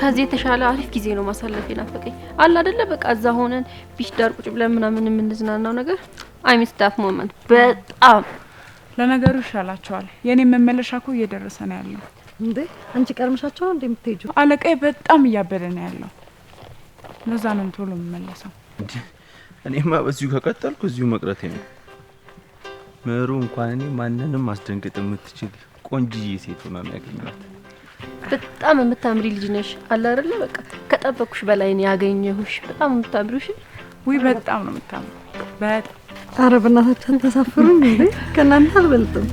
ከዚህ የተሻለ አሪፍ ጊዜ ነው ማሳለፍ የናፈቀኝ አለ አይደለ? በቃ እዛ ሆነን ቢች ዳር ቁጭ ብለን ምናምን የምንዝናናው ነገር አይ ሚስ ዳት ሞመንት በጣም። ለነገሩ ይሻላቸዋል። የኔ መመለሻ እኮ እየደረሰ ነው ያለው። እንዴ አንቺ ቀርምሻቸው እንዴ የምትሄጂው? አለቃዬ በጣም እያበደ ነው ያለው። ለዛ ነው ቶሎ የምመለሰው። እኔማ በዚሁ ከቀጠልኩ እዚሁ መቅረቴ ነው። ምሩ እንኳን እኔ ማንንም ማስደንገጥ የምትችል ቆንጂዬ ሴት ሆና ነው ያገኘኋት። በጣም የምታምሪ ልጅ ነሽ አለ አይደለ? በቃ ከጠበቅኩሽ በላይ ነው ያገኘሁሽ። በጣም የምታምሪሽ። ወይ በጣም ነው የምታምሪ። በጣም ኧረ በእናታችሁ ተሳፍሩኝ እንዴ ከእናንተ አልበልጥም።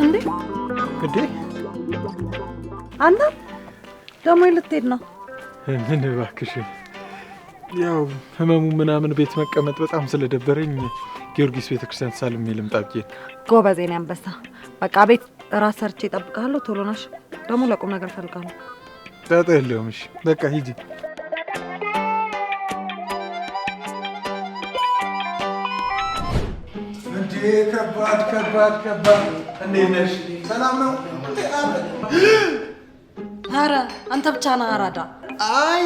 እንዴ አንተ ደግሞ ልትሄድ ነው? ምን እባክሽ ያው ህመሙ ምናምን ቤት መቀመጥ በጣም ስለደበረኝ ጊዮርጊስ ቤተክርስቲያን ሳልም ልምጣ ብዬ። ጎበዝ የኔ አንበሳ። በቃ ቤት ራስ ሰርቼ እጠብቅሃለሁ። ቶሎ ናሽ። ደግሞ ለቁም ነገር ፈልጋለሁ። ጣጣ የለውም። እሺ በቃ ሂጂ። እንዴ ከባድ እንዴት ነሽ? ሰላም ነው? ኧረ አንተ ብቻ ነህ አራዳ። አይ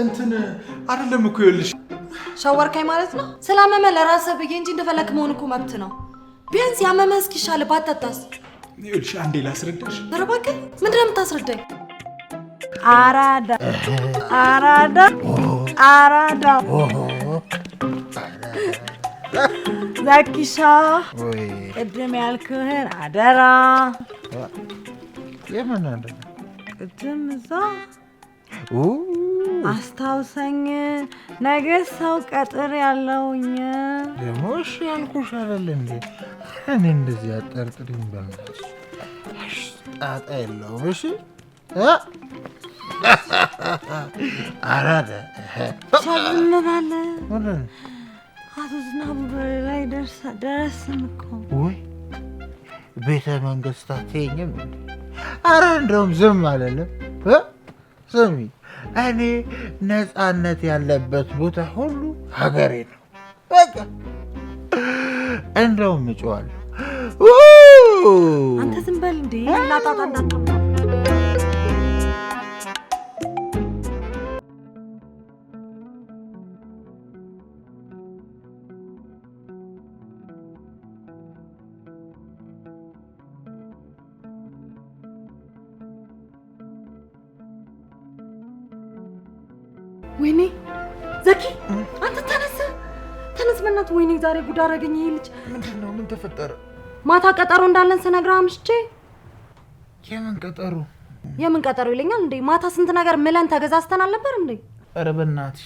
እንትን አይደለም እኮ ይኸውልሽ፣ ሸወርከኝ ማለት ነው። ስላመመህ ለራስህ ብዬ እንጂ እንደፈለክ መሆን እኮ መብት ነው። ቢያንስ ያመመህ እስኪሻልህ ባትጠጣስ? ይኸውልሽ አንዴ ላስረዳሽ። ኧረ እባክህ ምንድን ነው የምታስረዳኝ? አራዳ ዛኪሻ ቅድም ያልክህን አደራ። የምን አደራ? ቅድም እዛ አስታውሰኝ፣ ነገ ሰው ቀጥር ያለውኝ ደግሞ እሺ ያልኩሽ አይደል እንዴ? እኔ እንደዚህ አጠርጥሪኝ በእናትሽ። ጣጣ የለውም። እሺ አራዳ ሸልምናለ አቶ ዝናቡ ላይ ደረስን እኮ። ወይ ቤተ መንግስት አትይኝም? አረ እንደውም ዝም አለለም። ስሚ እኔ ነፃነት ያለበት ቦታ ሁሉ ሀገሬ ነው። በቃ እንደውም እጮዋለሁ። አንተ ዝም በል እንዴ ላጣጣና ዘኪ አንተ ተነስ በእናትህ። ወይኔ ዛሬ ጉድ አደረገኝ ይሄ ልጅ። ምንድነው? ምን ተፈጠረ? ማታ ቀጠሮ እንዳለን ስነግርህ አምሽቼ። የምን ቀጠሮ? የምን ቀጠሮ ይለኛል እንዴ? ማታ ስንት ነገር ምለን ተገዛዝተናል ነበር እንዴ? ኧረ በእናትሽ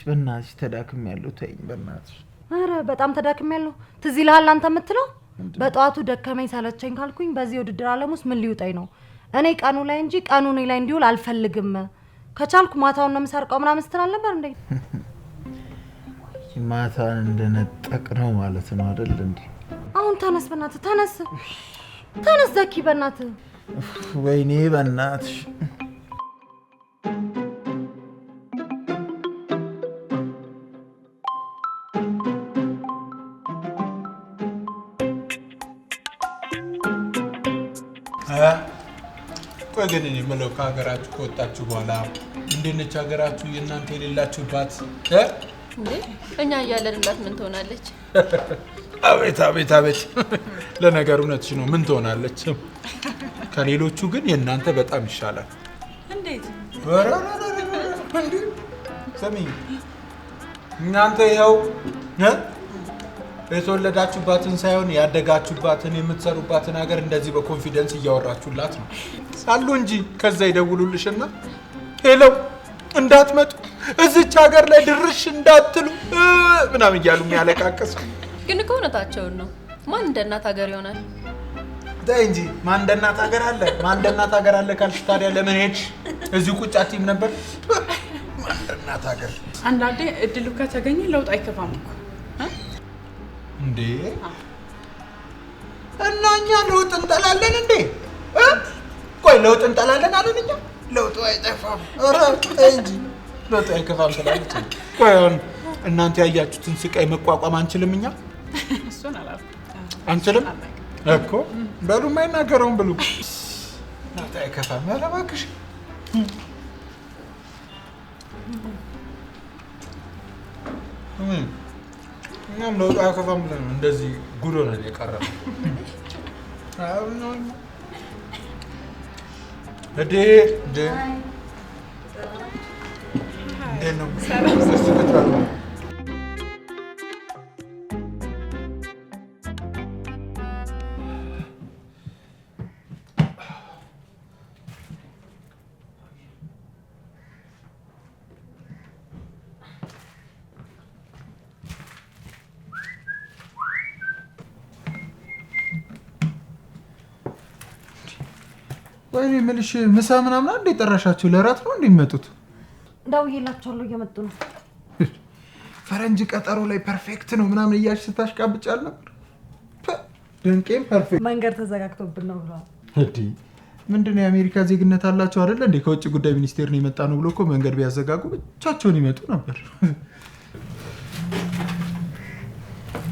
ተዳክሜያለሁ። ተይኝ በእናትሽ። ኧረ በጣም ተዳክሜያለሁ። ትዝ ይልሃል አንተ የምትለው በጠዋቱ ደከመኝ ሰለቸኝ ካልኩኝ በዚህ ውድድር ዓለም ውስጥ ምን ሊውጠኝ ነው? እኔ ቀኑ ላይ እንጂ ቀኑ እኔ ላይ እንዲውል አልፈልግም። ከቻልኩ ማታውን ነው የምሰርቀው ምናምን ስትል ነበር እንዴ? ማታን እንደነጠቅ ነው ማለት ነው አይደል እንዴ? አሁን ተነስ በእናትህ ተነስ ዘኪ በእናትህ። ወይኔ በእናትሽ ቆይ ግን እኔ የምለው ከሀገራችሁ ከወጣችሁ በኋላ እንዴት ነች ሀገራችሁ? የእናንተ የሌላችሁባት እንዴ? እኛ እያለንላት ምን ትሆናለች? አቤት ለነገሩ እውነትሽ ነው። ምን ትሆናለች? ከሌሎቹ ግን የእናንተ በጣም ይሻላል። እንዴት? ስሚ እናንተ ይኸው የተወለዳችሁባትን ሳይሆን ያደጋችሁባትን የምትሰሩባትን ሀገር እንደዚህ በኮንፊደንስ እያወራችሁላት ነው ሳሉ እንጂ ከዛ ይደውሉልሽና ሄለው እንዳትመጡ እዚች ሀገር ላይ ድርሽ እንዳትሉ ምናምን እያሉ የሚያለቃቅስ ግን እኮ እውነታቸውን ነው። ማን እንደ እናት ሀገር ይሆናል? ተይ እንጂ ማን እንደ እናት ሀገር አለ? ማን እንደ እናት ሀገር አለ ካልሽ ታዲያ ለምን ሄድሽ? እዚሁ ቁጭ አትይም ነበር? ማን እንደ እናት ሀገር። አንዳንዴ እድሉ ከተገኘ ለውጥ አይከፋም እኮ እንዴ። እና እኛ ለውጥ እንጠላለን እንዴ? ቆይ ለውጥ እንጠላለን አለን እኛ? ለውጥ አይጠፋም። ኧረ ተይ እንጂ ለውጥ አይከፋም ስላለች ቆይ አሁን እናንተ ያያችሁትን ስቃይ መቋቋም አንችልም እኛ? እሱን አላልኩም። አንችልም እኮ በሉ የማይናገረውን ብሉ። ለውጥ አይከፋም። ኧረ እባክሽ እኛም ለውጥ አይከፋም ብለን እንደዚህ ጉድ ሆነን የቀረነው። እንዴት ነው? ወይኔ የምልሽ ምሳ ምናምን እንዴ ጠራሻችሁ? ለራት ነው እንደሚመጡት? ደውዬላቸዋለሁ እየመጡ ነው። ፈረንጅ ቀጠሮ ላይ ፐርፌክት ነው ምናምን እያልሽ ስታሽቃብጫል ነበር። ድንቄም ፐርፌክት መንገድ ተዘጋግቶብን ነው ብለዋል። እንዴ ምንድነው የአሜሪካ ዜግነት አላቸው አይደል እንዴ? ከውጭ ጉዳይ ሚኒስቴር ነው የመጣ ነው ብሎ እኮ መንገድ ቢያዘጋጉ ብቻቸውን ይመጡ ነበር።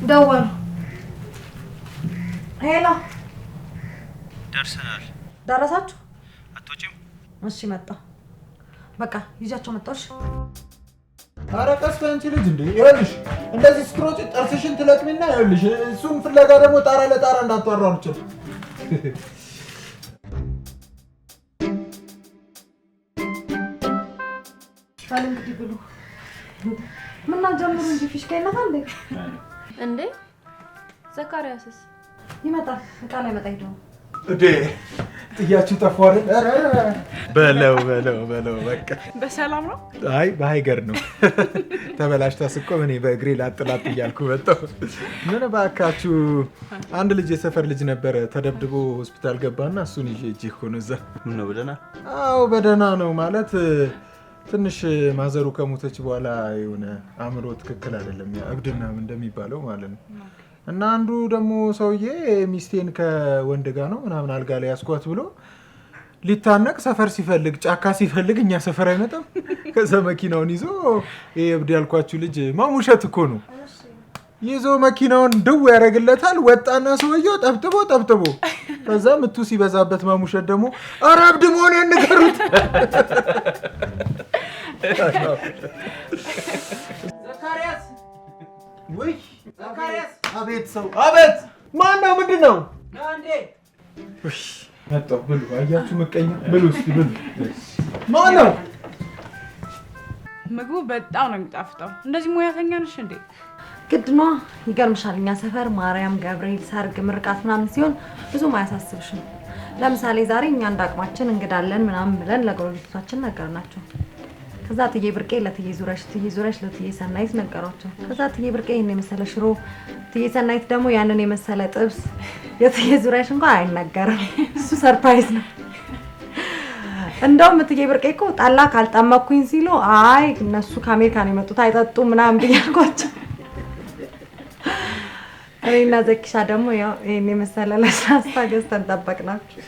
ደወሉ። ሄሎ ደርሰናል። ደረሳችሁ? አትወጪም? እሺ መጣሁ። በቃ ይዣቸው መጣሁ። ኧረ ቀስ በይ አንቺ ልጅ እንዴ! ይኸውልሽ እንደዚህ ስትሮጪ ጥርስሽን ትለቅሚና ይኸውልሽ እሱን ፍለጋ ደግሞ ጣራ ለጣራ እንዳትወራሩች። ታል እንግዲህ ብሉ ምና ጀምሩ እንጂ ፊሽካ ይመጣል እንዴ? ዘካሪያስስ ይመጣል። እቃ ላይ መጣ ይደው እንዴ ጥያችሁ ጠፋ አይደል? በለው በቃ በሰላም ነው? አይ በሀይገር ነው ተበላሽታ ስቆም እኔ በእግሬ ላጥላጥ እያልኩ መጣሁ። ምን እባካችሁ አንድ ልጅ የሰፈር ልጅ ነበረ ተደብድቦ ሆስፒታል ገባና እሱን ይዤ እጄ እኮ ነው እዛ። ምን ነው በደህና? አዎ በደህና ነው ማለት ትንሽ ማዘሩ ከሞተች በኋላ የሆነ አእምሮ ትክክል አይደለም፣ እብድና እንደሚባለው ማለት ነው። እና አንዱ ደግሞ ሰውዬ ሚስቴን ከወንድ ጋር ነው ምናምን አልጋ ላይ ያስኳት ብሎ ሊታነቅ ሰፈር ሲፈልግ ጫካ ሲፈልግ እኛ ሰፈር አይመጣም። ከዛ መኪናውን ይዞ ይሄ እብድ ያልኳችሁ ልጅ ማሙሸት እኮ ነው ይዞ መኪናውን ድው ያደርግለታል። ወጣና ሰውየው ጠብጥቦ ከዛ ምቱ ሲበዛበት ማሙሸት ደግሞ ኧረ እብድ መሆኔን ንገሩት። ዘካሪያስ ወይ ዘካሪያስ! አቤት ሰው አቤት! ማን ነው? ምንድን ነው? አንዴ እሺ መጣሁ። ብሉ። አያችሁ መቀኛ ብሉ። እስኪ ብሉ። ማን ነው? ምግቡ በጣም ነው የሚጣፍጠው። እንደዚህ ሙያተኛ ነሽ እንዴ? ግድ ነው። ይገርምሻል እኛ ሰፈር ማርያም፣ ገብርኤል፣ ሰርግ፣ ምርቃት ምናምን ሲሆን ብዙም አያሳስብሽም። ለምሳሌ ዛሬ እኛ እንዳቅማችን እንግዳለን ምናምን ብለን ለጎረቤቶቻችን ነገርናቸው። ከዛ ትዬ ብርቄ ለትዬ ዙረሽ ለትዬ ሰናይት ነገሯቸው። ከዛ ትዬ ብርቄ ይሄን የመሰለ ሽሮ፣ ትዬ ሰናይት ደግሞ ያንን የመሰለ ጥብስ፣ የትዬ ዙረሽ እንኳን አይነገርም። እሱ ሰርፕራይዝ ነው። እንደውም ትዬ ብርቄ እኮ ጠላ ካልጠመኩኝ ሲሉ አይ እነሱ ከአሜሪካ ነው የመጡት አይጠጡም ምናምን ብያልኳቸው። እኔና ዘኪሻ ደግሞ ያው ይሄን የመሰለ ለስላሳ ገዝተን ጠበቅናችሁ።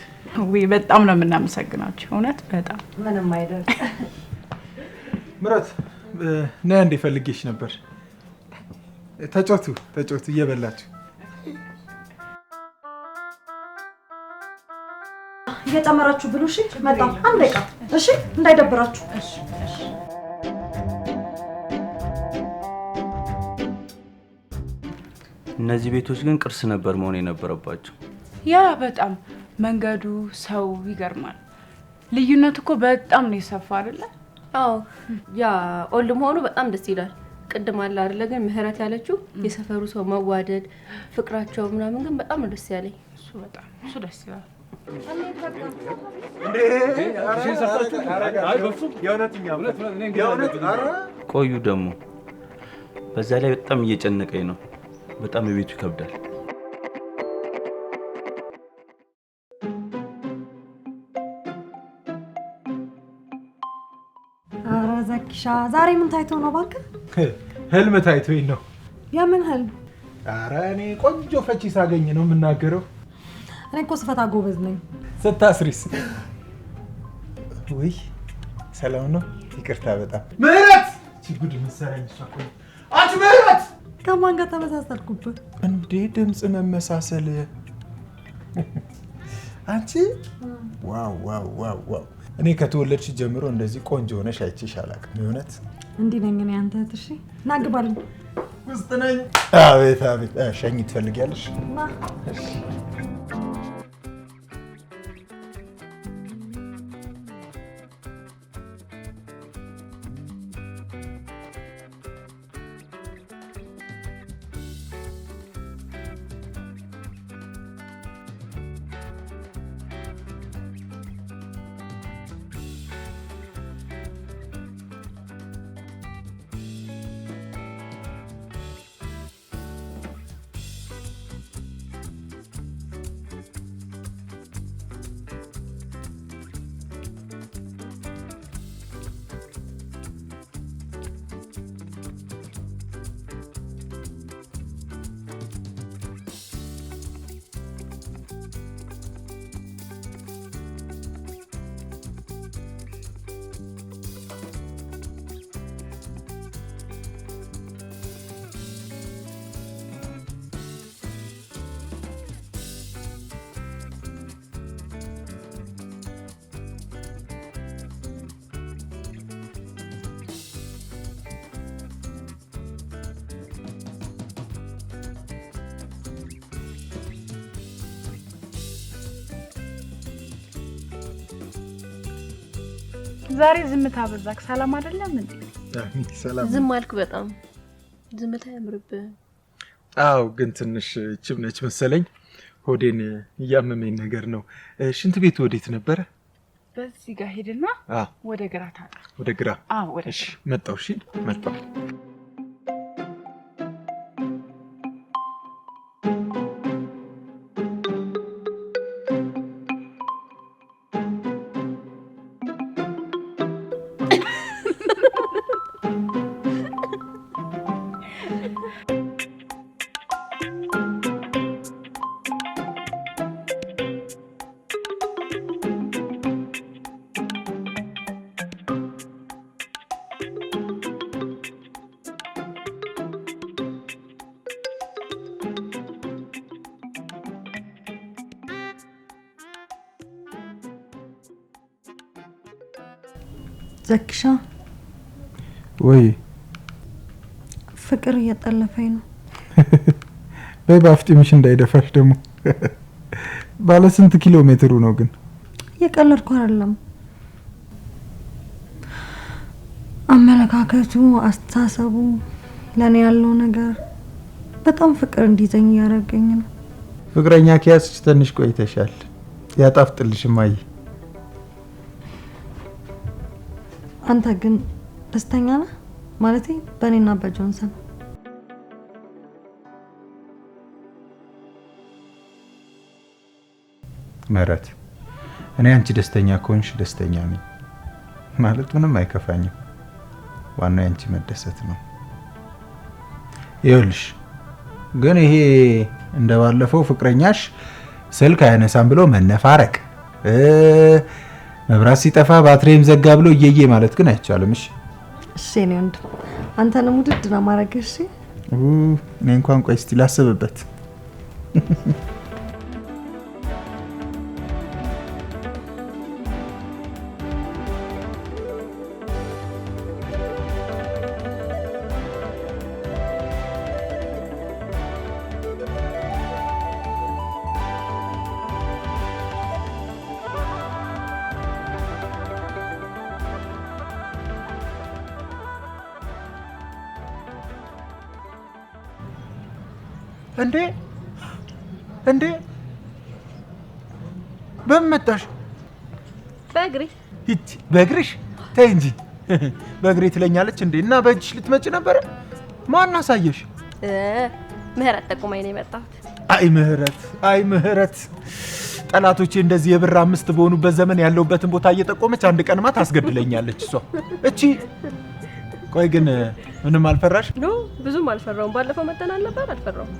ውይ በጣም ነው የምናመሰግናችሁ። እውነት በጣም ምንም አይደል። ምረት ነይ እንደ ፈልጌሽ ነበር። ተጫወቱ እየበላችሁ እየጨመራችሁ ብሉ። እሺ መጣሁ። አንድ ደቂቃ እሺ፣ እንዳይደብራችሁ። እሺ። እነዚህ ቤቶች ግን ቅርስ ነበር መሆን የነበረባቸው። ያ በጣም መንገዱ፣ ሰው ይገርማል። ልዩነቱ እኮ በጣም ነው የሰፋ አይደለ? አዎ ያ ኦልድ መሆኑ በጣም ደስ ይላል። ቅድም አለ አይደለ ግን ምህረት ያለችው የሰፈሩ ሰው መዋደድ፣ ፍቅራቸው ምናምን ግን በጣም ነው ደስ ያለኝ። እሱ ደስ ይላል። ቆዩ ደግሞ በዛ ላይ በጣም እየጨነቀኝ ነው። በጣም የቤቱ ይከብዳል። ኧረ ዘኪሻ ዛሬ ምን ታይቶ ነው እባክህ? ህልም ታይቶኝ ነው። የምን ህልም? ኧረ እኔ ቆንጆ ፈቺ ሳገኝ ነው የምናገረው። እኔ እኮ ስፈታ ጎበዝ ነኝ። ስታስሪስ? ውይ ሰላም ነው። ይቅርታ በጣም ምህረት ጉድ መሰለኝ። እሷ እኮ አንቺ ምህረት ከማን ጋር ተመሳሰልኩብህ እንዴ? ድምፅ መመሳሰል አንቺ ዋው! እኔ ከተወለድሽ ጀምሮ እንደዚህ ቆንጆ ሆነሽ አይቼሽ አላውቅም። የእውነት እንዲህ ነኝ እኔ። አንተ እሺ ና ግባልኝ። ውስጥ ነኝ። አቤት ሸኝ ትፈልጊያለሽ? ና እሺ ዛሬ ዝምታ በዛክ። ሰላም አይደለም እንዴ? ሰላም። ዝም አልክ። በጣም ዝምታ ያምርብህ። አው ግን ትንሽ ችም ነች መሰለኝ። ሆዴን እያመመኝ ነገር ነው። ሽንት ቤቱ ወዴት ነበረ? በዚህ ጋር ሄድና ወደ ግራ ታጣ። ወደ ግራ? አዎ ወደ ግራ። እሺ መጣው። እሺ መጣው። ዘኪሻ ወይ ፍቅር እየጠለፈኝ ነው። በባፍጢምሽ እንዳይደፋሽ ደግሞ። ባለ ስንት ኪሎ ሜትሩ ነው ግን? እየቀለድኩ አይደለም። አመለካከቱ፣ አስተሳሰቡ፣ ለኔ ያለው ነገር በጣም ፍቅር እንዲዘኝ ያደረገኝ ነው። ፍቅረኛ ከያዝሽ ትንሽ ቆይተሻል። ያጣፍጥልሽ እማዬ። አንተ ግን ደስተኛ ነህ? ማለቴ በእኔና በጆንሰን። ምህረት፣ እኔ አንቺ ደስተኛ ከሆንሽ ደስተኛ ነኝ። ማለት ምንም አይከፋኝም። ዋናው ያንቺ መደሰት ነው። ይኸውልሽ ግን ይሄ እንደባለፈው ፍቅረኛሽ ስልክ አያነሳም ብሎ መነፋረቅ፣ መብራት ሲጠፋ ባትሪም ዘጋ ብሎ እየየ ማለት ግን አይቻልም። እሺ እሺ፣ እኔ ወንድ አንተንም ውድድ ነው ማድረግ። እሺ እኔ እንኳን ቆይ እስቲ ላስብበት። እንዴ በመጣሽ በእግሬ ሂድ። በእግርሽ? ተይ እንጂ በእግሬ ትለኛለች እንዴ? እና በእጅሽ ልትመጪ ነበረ? ማን አሳየሽ? ምህረት ጠቁማኝ ነው የመጣሁት። አይ ምህረት፣ ጠላቶቼ እንደዚህ የብር 5 በሆኑበት ዘመን ያለውበትን ቦታ እየጠቆመች አንድ ቀንማ ታስገድለኛለች እሷ እቺ። ቆይ ግን ምንም አልፈራሽ? ኖ ብዙም አልፈራውም። ባለፈው መተናል ነበር፣ አልፈራውም።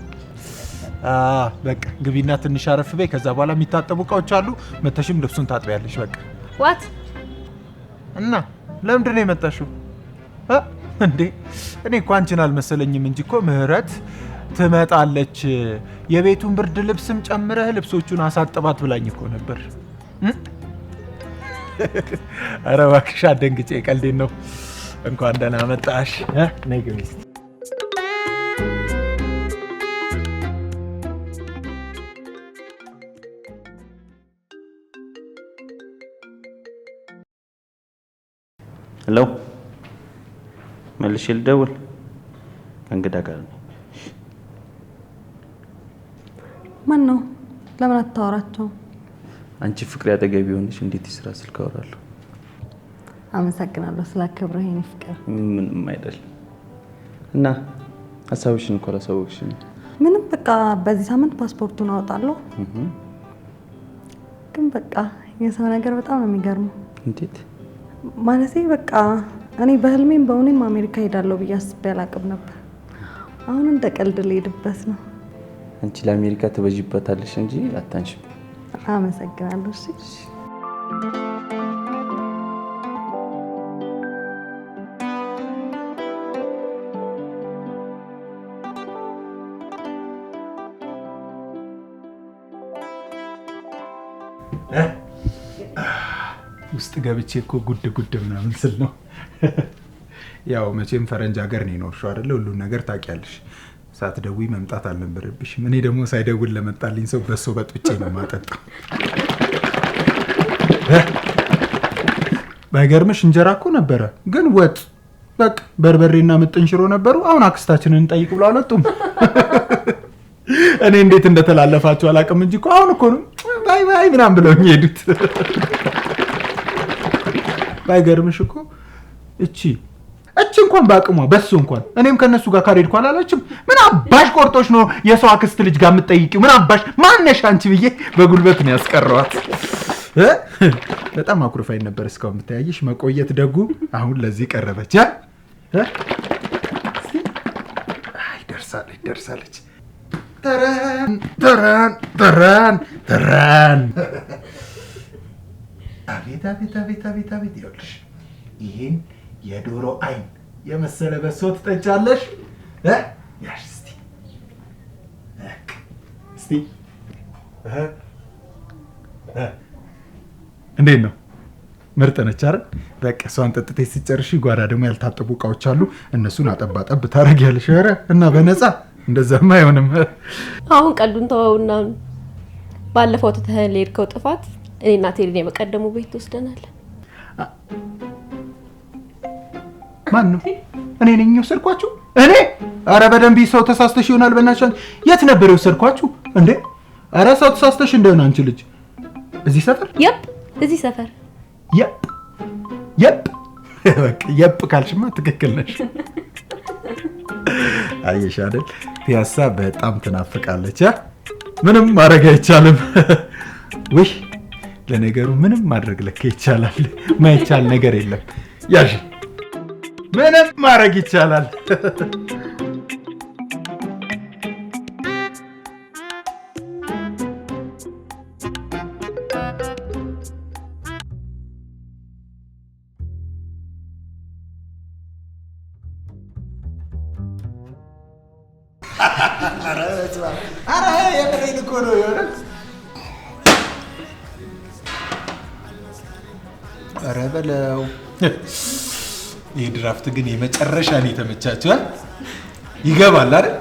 በቃ ግቢና ትንሽ አረፍ በይ። ከዛ በኋላ የሚታጠቡ እቃዎች አሉ፣ መተሽም ልብሱን ታጥቢያለሽ። በቃ ዋት እና ለምንድን ነው የመጣሽው እንዴ? እኔ እኮ አንቺን አልመሰለኝም እንጂ እኮ ምህረት ትመጣለች፣ የቤቱን ብርድ ልብስም ጨምረህ ልብሶቹን አሳጥባት ብላኝ እኮ ነበር። ኧረ እባክሽ አትደንግጬ፣ ቀልዴን ነው። እንኳን ደህና መጣሽ። ነይ ግቢ እስኪ። ሄሎ፣ መልሼ ልደውል? ከእንግዳ ጋር ነኝ። ማን ነው? ለምን አታወራቸው? አንቺ ፍቅሬ አጠገቢ ሆነሽ እንዴት ይስራ ስልክ አወራለሁ? አመሰግናለሁ ስላከብረህ የኔ ፍቅር። ምንም አይደል። እና ሀሳብሽን እኮ አላሳወቅሽኝ። ምንም በቃ በዚህ ሳምንት ፓስፖርቱን አወጣለሁ። ግን በቃ የሰው ነገር በጣም ነው የሚገርመው። እንዴት ማለቴ በቃ እኔ በህልሜም በእውኔም አሜሪካ ሄዳለሁ ብዬ አስቤ አላቅም ነበር። አሁን እንደ ቀልድ ልሄድበት ነው። አንቺ ለአሜሪካ ትበዥበታለሽ እንጂ አታንሽም። አመሰግናለሁ። እሺ ውስጥ ገብቼ እኮ ጉድ ምናምን ስል ነው። ያው መቼም ፈረንጅ ሀገር ነው የኖርሽው አይደለ? ሁሉን ነገር ታውቂያለሽ። ሳትደውይ መምጣት አልነበረብሽም። እኔ ደግሞ ሳይደውል ለመጣልኝ ሰው በሶ በጥብጬ ነው ማጠጣው። ባይገርምሽ እንጀራ እኮ ነበረ፣ ግን ወጥ በቃ በርበሬና ምጥን ሽሮ ነበሩ። አሁን አክስታችንን እንጠይቅ ብሎ አልወጡም። እኔ እንዴት እንደተላለፋችሁ አላውቅም እንጂ እኮ አሁን እኮ ነው ባይ ባይ ምናምን ብለውኝ ሄዱት። ባይገርምሽ እኮ እቺ እንኳን ባቅሟ በሱ እንኳን እኔም ከነሱ ጋር ካሬድኩ አላለችም። ምን አባሽ ቆርጦሽ ነው የሰው አክስት ልጅ ጋር የምትጠይቂው? ምን አባሽ ማነሽ አንቺ ብዬ በጉልበት ነው ያስቀረዋት። በጣም አኩርፋኝ ነበር እስካሁን ብታያይሽ። መቆየት ደጉ አሁን ለዚህ ቀረበች። አይ ደርሳለች። ተራን አቤት ይኸውልሽ፣ ይሄን የዶሮ አይን የመሰለ በሶ ትጠጫለሽ። ያሽ እስቲ እንዴት ነው? ምርጥ ነች አይደል? በቃ እሷን ጠጥተሽ ሲጨርሺ ጓዳ ደግሞ ያልታጠቡ እቃዎች አሉ፣ እነሱን አጠባጠብ ታደርጊያለሽ። ኧረ እና በነፃ እንደዛማ አይሆንም። አሁን ቀልዱን ተወውና ባለፈው ትተኸን ለሄድከው ጥፋት እኔና ቴሪን የመቀደሙ ቤት ትወስደናል። ማንም እኔ ነኝ የወሰድኳችሁ? እኔ? ኧረ በደንብ ሰው ተሳስተሽ ይሆናል። በእናትሽ የት ነበር የወሰድኳችሁ እንዴ? ኧረ ሰው ተሳስተሽ እንደሆነ አንቺ ልጅ እዚህ ሰፈር? የፕ እዚህ ሰፈር። የፕ በቃ የፕ ካልሽማ ትክክል ነሽ። አየሽ አይደል? ፒያሳ በጣም ትናፍቃለች። ምንም ማድረግ አይቻልም። ውይ ለነገሩ ምንም ማድረግ ለካ ይቻላል። ማይቻል ነገር የለም። ያዥ ምንም ማድረግ ይቻላል። አረ የምሬን እኮ ነው የሆነ። አረ በለው። ይሄ ድራፍት ግን የመጨረሻ ነው የተመቻችሁ። ይገባል አይደል?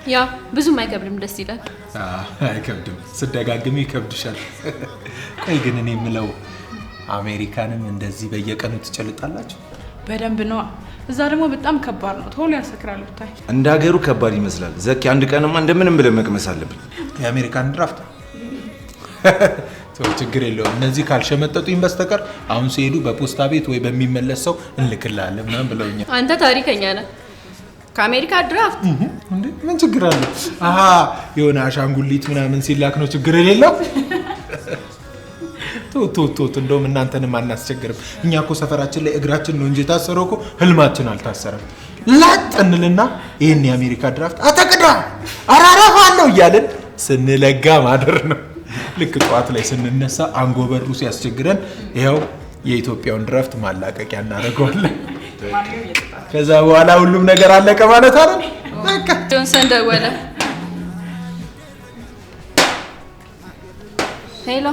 ያ ብዙም አይከብድም፣ ደስ ይላል። አይከብድም፣ ስደጋግም ይከብድሻል። ቆይ ግን እኔ የምለው አሜሪካንም እንደዚህ በየቀኑ ትጨልጣላችሁ? በደንብ ነው። እዛ ደግሞ በጣም ከባድ ነው፣ ቶሎ ያሰክራል። ብታይ እንደ ሀገሩ ከባድ ይመስላል። ዘኪ አንድ ቀንማ እንደምንም ብለን መቅመስ አለብን። የአሜሪካን ድራፍት ሰው ችግር የለውም። እነዚህ ካልሸመጠጡኝ በስተቀር አሁን ሲሄዱ በፖስታ ቤት ወይ በሚመለስ ሰው እንልክልሃለን ምናምን ብለውኛል። አንተ ታሪከኛ ነህ። ከአሜሪካ ድራፍት እንዴ ምን ችግር አለ? አሃ የሆነ አሻንጉሊት ምናምን ሲላክ ነው ችግር የሌለው። ቶት እንደውም እናንተንም አናስቸግርም። እኛ እኮ ሰፈራችን ላይ እግራችን ነው እንጂ የታሰረው እኮ ህልማችን አልታሰረም። ላጥ እንልና ይሄን የአሜሪካ ድራፍት አተቅዳ አራራፋለሁ እያልን ስንለጋ ማደር ነው። ልክ ጠዋት ላይ ስንነሳ አንጎበሩ ሲያስቸግረን ይኸው የኢትዮጵያውን ድራፍት ማላቀቂያ እናደርገዋለን። ከዛ በኋላ ሁሉም ነገር አለቀ ማለት አይደል? በቃ ጆንሰን ደወለ። ሄሎ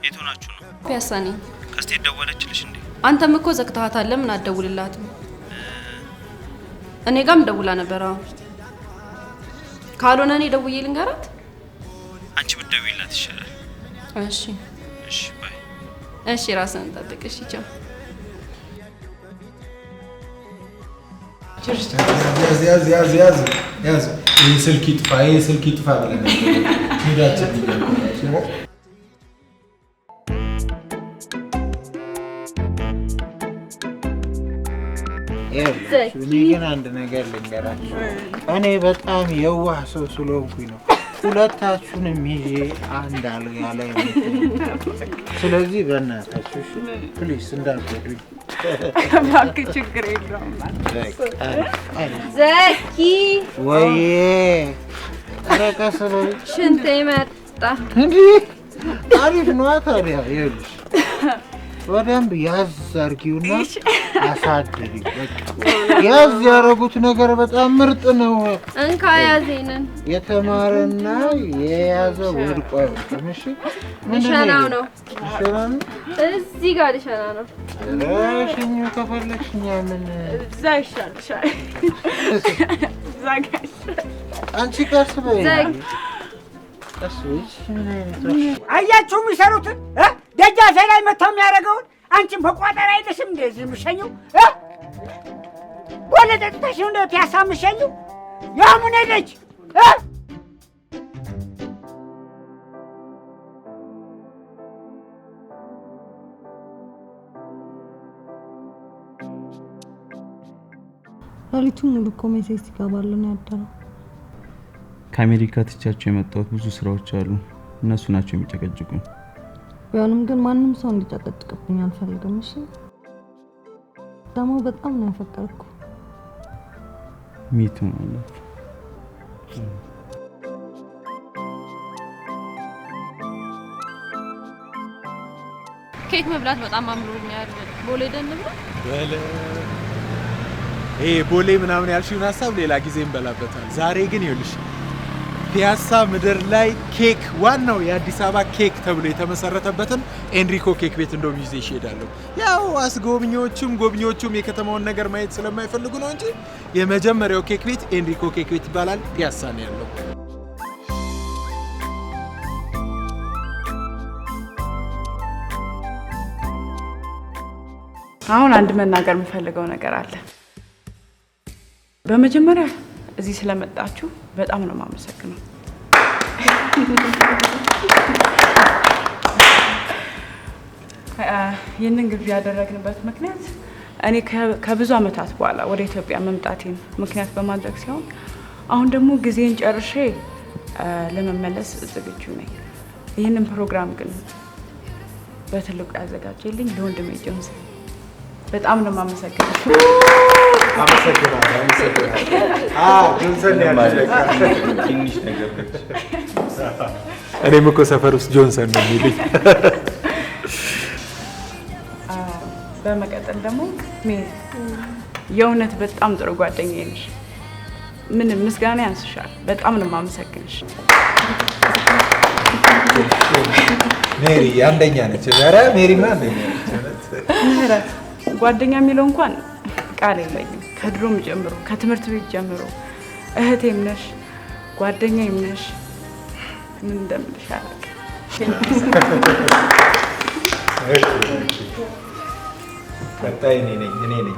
የት ሆናችሁ ነው? ፒያሳ ነኝ። ከስቴት ደወለችልሽ እንዴ? አንተም እኮ ዘግተሃታል። ለምን አትደውልላትም? እኔ ጋርም ደውላ ነበር። አሁን ካልሆነ እኔ ደውዬ ልንገራት። አንቺ ብትደውይላት ይሻላል። እሺ እሺ ባይ። እሺ ራስህን ጠብቅ። እሺ ቻው። ያዝ ይሄ ስልክ ይጥፋ ብለን ሄዳችን እኔ ግን አንድ ነገር ልንገራችሁ። እኔ በጣም የዋህ ሰው ስለሆንኩኝ ነው ሁለታችሁንም ይዤ አንድ አልጋ ላይ ስለዚህ በእናታችሁ ፕሊስ እንዳትጎዱኝ። እባክህ ችግር የለውም። ዘኪ ወይዬ ኧረ ቀስ በይ። ሽንቴ መጣ። እንዲህ አሪፍ ነዋ ታዲያ። ይኸውልሽ በደንብ ያዝ አድርጊውና አሳድሪ። ያዝ ያደረጉት ነገር በጣም ምርጥ ነው። እንካ ያዜንን የተማረና የያዘ ወድቆ አይወጣም። እሺ ልሸናው ነው። ልሸና ነው። እዚህ ጋር ልሸና ነው። ሽኝ ከፈለግሽ እኛ ምን እዛ ይሻልሻል። እዛ ጋር አንቺ ቀስ በይ። ቀስ በይ። አያችሁ የሚሰሩትን ደጃፌ ላይ መጥተው የሚያደርገውን። አንቺም በቋጠር አይደሽም እንደዚህ የምትሸኘው? ወደ ጠጥተሽ ነው ፒያሳ የምትሸኘው? ያሙን ሄደች ሌሊቱን ሙሉ እኮ ሜሴጅ ሲገባልን ያደረው። ከአሜሪካ ትቻቸው የመጣሁት ብዙ ስራዎች አሉ። እነሱ ናቸው የሚጨቀጭቁኝ። ቢሆንም ግን ማንም ሰው እንዲጨቀጭቅብኝ አልፈልግም። እሺ ደግሞ በጣም ነው ያፈቀርኩ። ሚቱ ማለት ኬክ መብላት በጣም አምሮኛል። ቦሌ ደንብራ በለ ቦሌ ምናምን ያልሽውን ሀሳብ ሌላ ጊዜ እንበላበታል። ዛሬ ግን ይኸውልሽ ፒያሳ ምድር ላይ ኬክ ዋናው የአዲስ አበባ ኬክ ተብሎ የተመሰረተበትን ኤንሪኮ ኬክ ቤት እንደውም ይዤሽ እሄዳለሁ። ያው አስጎብኚዎቹም ጎብኚዎቹም የከተማውን ነገር ማየት ስለማይፈልጉ ነው እንጂ የመጀመሪያው ኬክ ቤት ኤንሪኮ ኬክ ቤት ይባላል። ፒያሳ ነው ያለው። አሁን አንድ መናገር የምፈልገው ነገር አለ። በመጀመሪያ እዚህ ስለመጣችሁ በጣም ነው የማመሰግነው። ይህንን ግብዣ ያደረግንበት ምክንያት እኔ ከብዙ ዓመታት በኋላ ወደ ኢትዮጵያ መምጣቴን ምክንያት በማድረግ ሲሆን አሁን ደግሞ ጊዜን ጨርሼ ለመመለስ ዝግጁ ነኝ። ይህንን ፕሮግራም ግን በትልቁ ያዘጋጀልኝ ለወንድሜ ጆንስ በጣም ነው የማመሰግነው። ጆንሰን ያደረጋል ትንሽ ነገር ነች። እኔም እኮ ሰፈር ውስጥ ጆንሰን ነው የሚሉኝ። በመቀጠል ደግሞ ሜሪ የእውነት በጣም ጥሩ ጓደኛዬ ነሽ። ምንም ምስጋና ያንስሻል። በጣም ነው የማመሰግንሽ። ሜሪ አንደኛ ነች። ኧረ ሜሪማ አንደኛ ነች። ምህረት ጓደኛ የሚለው እንኳን ቃል የለኝም። ከድሮም ጀምሮ ከትምህርት ቤት ጀምሮ እህቴም ነሽ፣ ጓደኛዬም ነሽ። ምን እንደምልሽ አላውቅም። ቀጣይ እኔ ነኝ።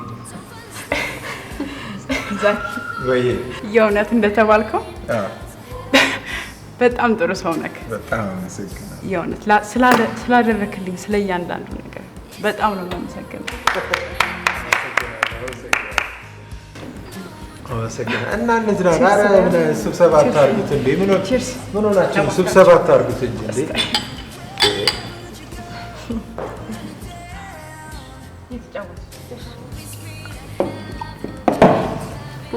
ዛኪ ወይ የእውነት እንደተባልከው በጣም ጥሩ ሰው ነህ። በጣም አመሰግናለሁ። የእውነት ስላደረክልኝ ስለ እያንዳንዱ ነገር በጣም ነው የማመሰግነው። አመሰግናለሁ። እና እንዝራ ኧረ ስብሰባ አታርጉት እንዴ! ምን ሆናችሁ? ስብሰባ አታርጉት እንጂ እንዴ!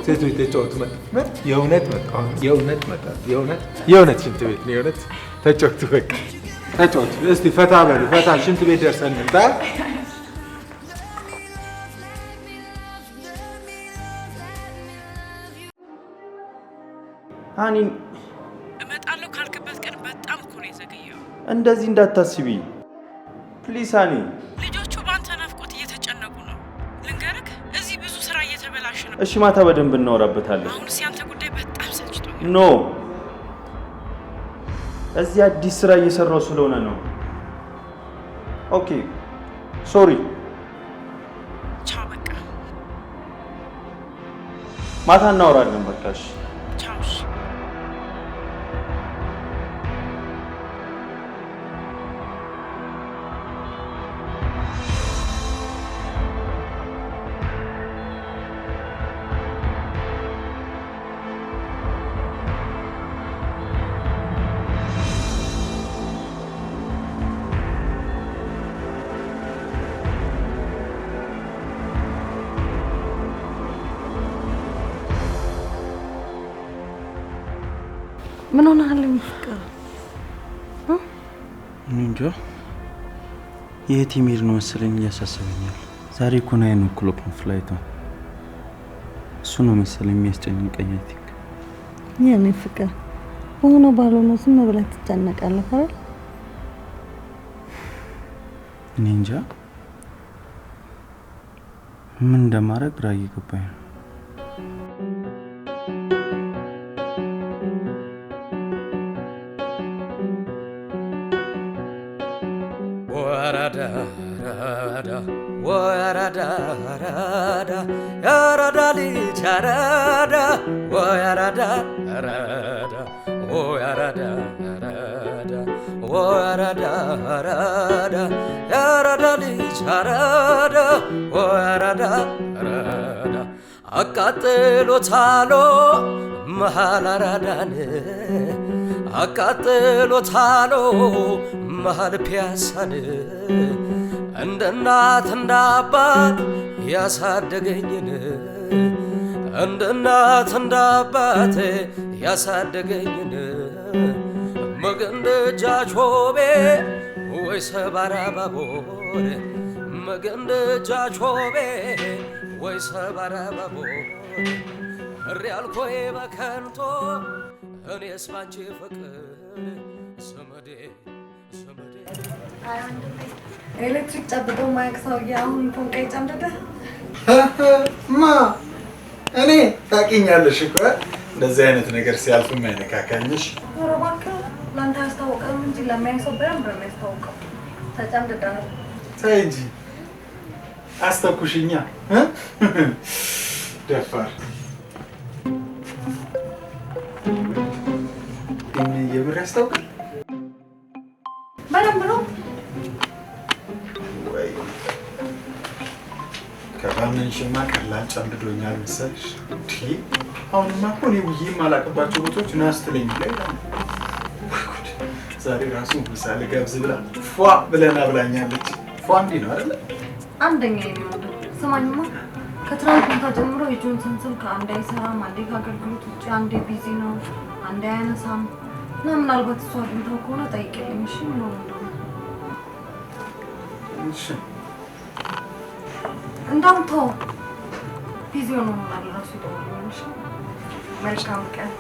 ሴቶች ተጫወቱ። የእውነት ሽንት ቤት ነው። የእውነት ተጫወቱ። በቃ ተጫወቱ። እስቲ ፈታ በሉ። ፈታ ሽንት ቤት ደርሰን እንምጣ። ሃኒ እመጣለሁ ካልክበት ቀን በጣም እኮ ነው የዘገየው። እንደዚህ እንዳታስቢ ፕሊስ ሃኒ። ልጆቹ ባንተ ናፍቆት እየተጨነቁ ነው። ልንገርህ፣ እዚህ ብዙ ስራ እየተበላሸ ነው። እሺ ማታ በደንብ እናወራበታለን። አሁንስ ያንተ ጉዳይ በጣም ሰልችቶኛል። ኖ እዚህ አዲስ ስራ እየሰራው ስለሆነ ነው። ኦኬ ሶሪ። ቻው በቃ ማታ እናወራለን። በቃሽ ቻው። ምን ሆነሃል? ፍቅር እንጃ የት የሚሄድ ነው መሰለኝ እያሳሰበኛል። ዛሬ እኮ 9 o'clock ነው ፍላይቷ። እሱ ነው መሰለኝ የሚያስጨንቀኝ። አይ ቲንክ የኔ ፍቅር በሆነ ባልሆነው ዝም ብለህ ትጨነቃለህ አይደል? እኔ እንጃ ምን እንደማደርግ ግራ እየገባኝ ነው። አቃጥሎታሎ መሃል አራዳን አቃጥሎታሎ መሃል ፒያሳን እንደ እናት እንደ አባት ያሳደገኝን እንደ እናት እንደ አባት ያሳደገኝን መገንደጃቾቤ ወይ ሰባራ ባቦር መገንደጃቾቤ ወይ ሰባራ ባቦር ሪያልኮይ በከንቶ እኔስ ባንቺ ፍቅር ሰመዴ ኤሌክትሪክ ጨብጦ ማያቅ ሰውዬ አሁን ፎንቃ ይጨምድደ ማ እኔ ታውቂኛለሽ እኮ እንደዚህ አይነት ነገር ሲያልፍ የማይነካካኝሽ። ኧረ እባክህ ለአንተ ያስታውቃል እንጂ ለሚያይ ሰው በደንብ ነው የሚያስታውቀው። ተጨምድደሃል። ተይ እንጂ አስተኩሽኛ ደፋር ግን የምር ያስታውቃል። በደንብ ነው። ወይ ከባንንሽማ ቀላል ጨምዶኛል መሰልሽ። አሁንማ እኮ እኔ ውዬ የማላቅባቸው ቦታዎች ናስትለኝ ላይ ዛሬ ራሱ ምሳሌ ገብዝ ብላ ፏ ብለና ብላኛለች። ፏ እንዲህ ነው አይደለ? አንደኛ የሚሆነው ስማኝማ፣ ከትናንት ማታ ጀምሮ የጆንሰን ስም ከአንዴ አይሰራም፣ አንዴ ከአገልግሎት ውጭ፣ አንዴ ቢዚ ነው፣ አንዴ አያነሳም እና ምናልባት እሷ አግኝታው ከሆነ ጠይቅልኝ። እሺ ነው እንደው እሺ እንደውም ተው ቢዚ ሆኖ ሆናል ራሱ ይደውልልኝ። እሺ መልካም ቀን።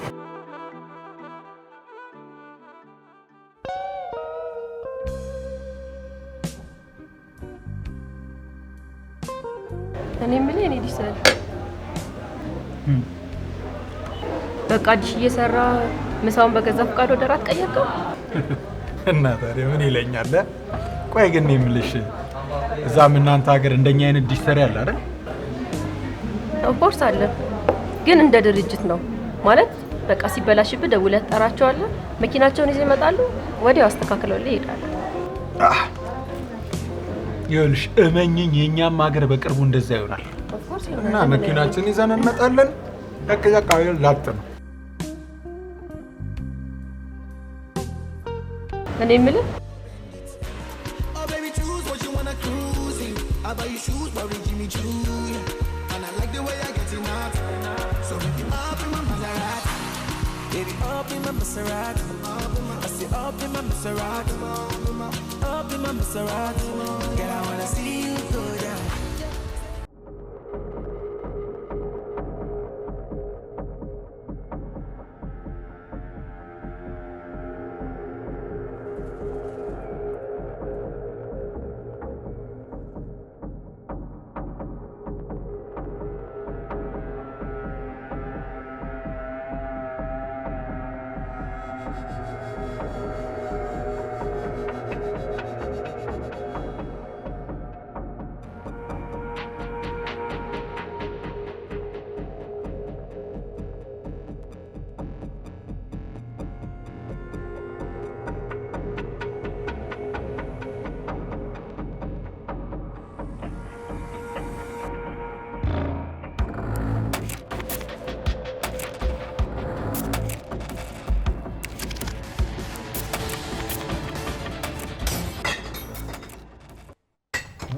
እኔ የምልህ እኔ ዲሰል በቃ ዲሽ እየሰራ ምሳውን በገዛ ፈቃድ ወደ ራት ቀየርከው እና ታዲያ ምን ይለኛል? ቆይ ግን የምልሽ እዛም እናንተ ሀገር እንደኛ አይነት ዲሽ ሰሪ አለ አይደል? ኦፍኮርስ አለ፣ ግን እንደ ድርጅት ነው ማለት በቃ ሲበላሽብህ ደውለህ ትጠራቸዋለህ፣ መኪናቸውን ይዘው ይመጣሉ፣ ወዲያው አስተካክለውልህ ይሄዳሉ። ይኸውልሽ እመኝኝ የኛም ሀገር በቅርቡ እንደዛ ይሆናል እና መኪናችን ይዘን እንመጣለን። ለከዛ አካባቢ ላጥ ነው። እኔ የምልህ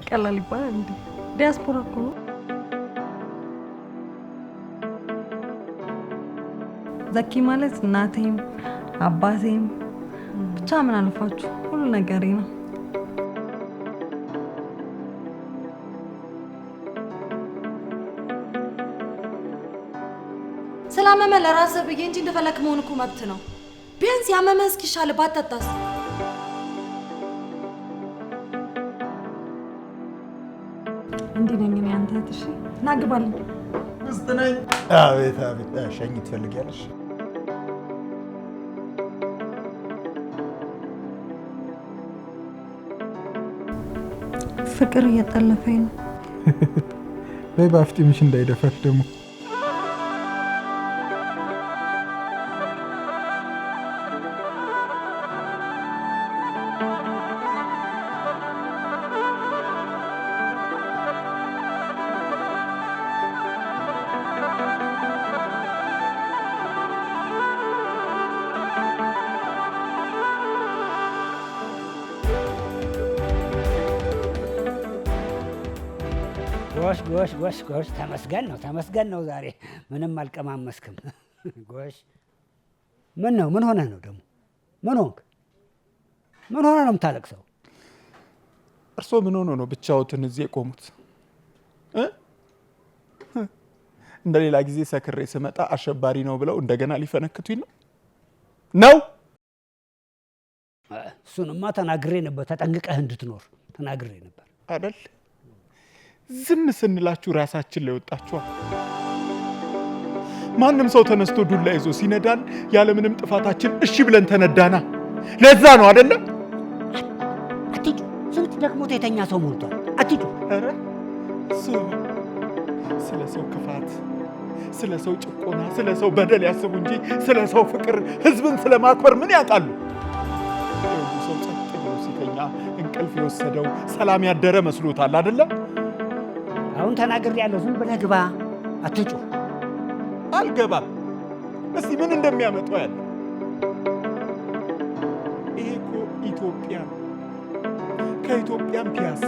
ቀላል ይባላል እንዴ? ዲያስፖራ እኮ ነው። ዘኪ ማለት እናቴም አባቴም ብቻ ምን አልፋችሁ ሁሉ ነገሬ ነው። ስላመመ ለራስህ ብዬ እንጂ እንደፈለክ መሆን እኮ መብት ነው። ቢያንስ ያመመህ እስኪሻል ባታጣስ። እንዴ ነኝ እኔ አንተ እሺ ናግባልኝ ውስጥ ነኝ። አቤት አቤት ሸኝ ትፈልጊያለሽ? ፍቅር እየጠለፈኝ ነው። በይ ባፍጢምሽ እንዳይደፋሽ ደግሞ። ጎሽ ተመስገን ነው ዛሬ ምንም አልቀማመስክም። ጎሽ ምን ነው? ምን ሆነህ ነው ደግሞ? ምን ሆንክ? ምን ሆነህ ነው የምታለቅሰው? እርስዎ ምን ሆኖ ነው ብቻዎትን እዚህ የቆሙት? እንደ ሌላ ጊዜ ሰክሬ ስመጣ አሸባሪ ነው ብለው እንደገና ሊፈነክቱኝ ነው? እሱንማ ተናግሬ ነበር፣ ተጠንቅቀህ እንድትኖር ተናግሬ ነበር አይደል? ዝም ስንላችሁ ራሳችን ላይ ወጣችኋል። ማንም ሰው ተነስቶ ዱላ ይዞ ሲነዳን ያለምንም ጥፋታችን እሺ ብለን ተነዳና። ለዛ ነው አይደለም? አትጩ። ስንት ደክሞት የተኛ ሰው ሞልቷል። አትጩ። ኧረ ስለ ሰው ክፋት፣ ስለ ሰው ጭቆና፣ ስለ ሰው በደል ያስቡ እንጂ ስለ ሰው ፍቅር፣ ህዝብን ስለ ማክበር ምን ያውቃሉ? ሰው ጸጥ ብሎ ሲተኛ እንቅልፍ የወሰደው ሰላም ያደረ መስሎታል አይደለ? አሁን ተናግሬያለሁ። ዝም ብለህ ግባ፣ አትጩህ። አልገባም። እስቲ ምን እንደሚያመጣው ያለ ይሄ እኮ ኢትዮጵያ ነው። ከኢትዮጵያም ፒያሳ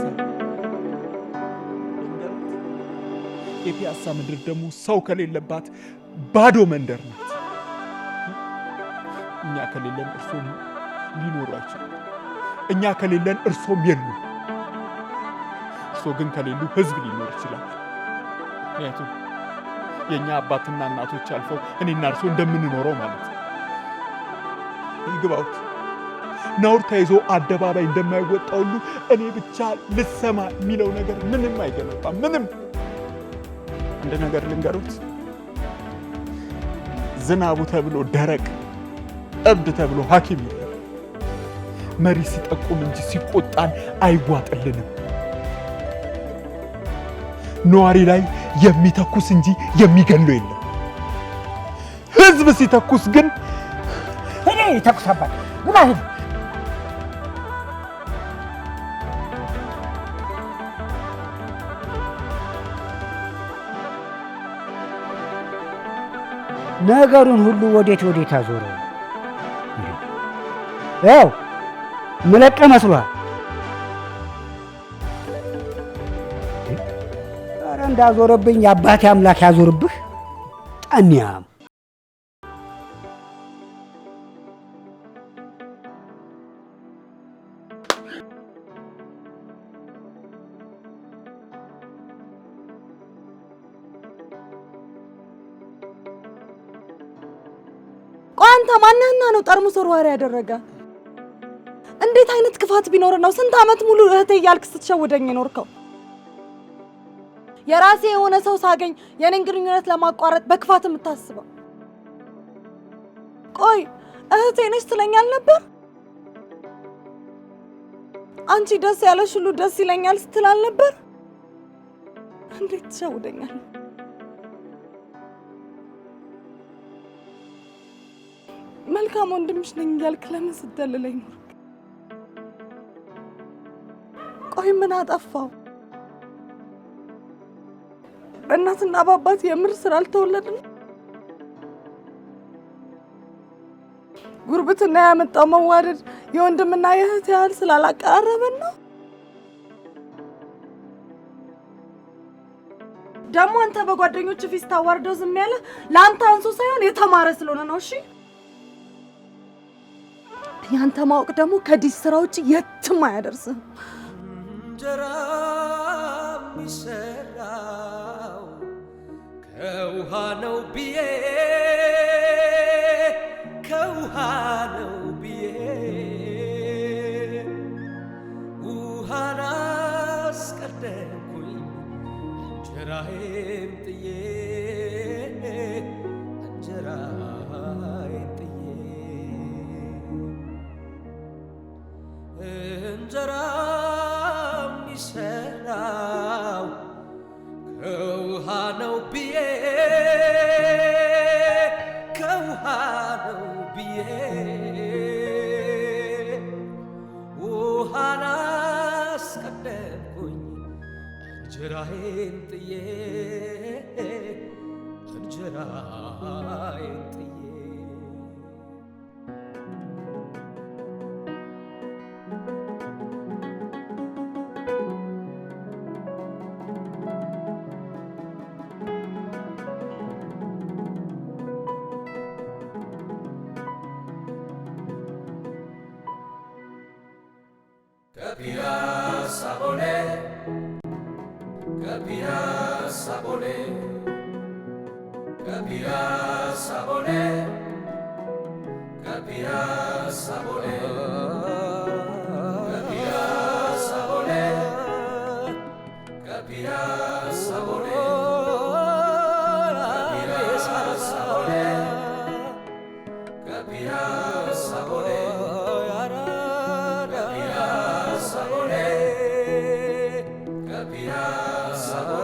የፒያሳ ምድር ደግሞ ሰው ከሌለባት ባዶ መንደር ናት። እኛ ከሌለን እርሶም ሊኖሩ አይችሉም። እኛ ከሌለን እርሶም የሉ። እርሶ ግን ከሌሉ ህዝብ ሊኖር ይችላል። ምክንያቱም የእኛ አባትና እናቶች አልፈው እኔና እርሶ እንደምንኖረው ማለት ነው። ይግባውት ነውር ተይዞ አደባባይ እንደማይወጣ ሁሉ እኔ ብቻ ልሰማ የሚለው ነገር ምንም አይገነባም። ምንም። አንድ ነገር ልንገሩት፣ ዝናቡ ተብሎ ደረቅ፣ እብድ ተብሎ ሐኪም የለም። መሪ ሲጠቁም እንጂ ሲቆጣን አይዋጥልንም። ነዋሪ ላይ የሚተኩስ እንጂ የሚገለው የለም። ህዝብ ሲተኩስ ግን እኔ ተኩሳባት ግባ ሂድ። ነገሩን ሁሉ ወዴት አዞረው? ያው ምለቀ መስሏል። ኧረ እንዳዞረብኝ የአባቴ አምላክ ያዞርብህ ጠንያም። አንተ ማንህና ነው ጠርሙስ ወርዋሪ ያደረገ? እንዴት አይነት ክፋት ቢኖር ነው ስንት ዓመት ሙሉ እህቴ እያልክ ስትሸውደኝ የኖርከው? የራሴ የሆነ ሰው ሳገኝ የኔን ግንኙነት ለማቋረጥ በክፋት የምታስበው? ቆይ እህቴ ነሽ ትለኛል ነበር? አንቺ ደስ ያለሽ ሁሉ ደስ ይለኛል ስትላል ነበር? እንዴት ትሸውደኛል? መልካም ወንድምሽ ነኝ እያልክ ለምን ስትደልለኝ ኖርክ? ቆይ ምን አጠፋው? በእናትና በአባት የምር ስላልተወለድን ጉርብትና ያመጣው መዋደድ የወንድምና የእህት ያህል ስላላቀራረበን ነው? ደግሞ አንተ በጓደኞች ፊት ታዋርደው ዝም ያለ ለአንተ አንሶ ሳይሆን የተማረ ስለሆነ ነው። እሺ ያንተ ማወቅ ደግሞ ከዲስ ስራ ውጪ የትም አያደርስም። እንጀራ የሚሰራው ከውሃ ነው ብዬ ከውሃ ነው ብዬ ውሃን አስቀደምኩኝ እንጀራዬን ጥዬ እንጀራዬን ጥዬ እንጀራ የሚሰራው ከውሃ ነው ብዬ ከውሃ ነው ብዬ ውሃን አስቀደምኩኝ እንጀራዬን ጥዬ እንጀራዬን ጥዬ Capiazza volé, capiazza volé, capiazza volé, capiazza volé, capiazza volé, capiazza volé, capiazza volé, capiazza volé. Capiazza volé, capiazza volé.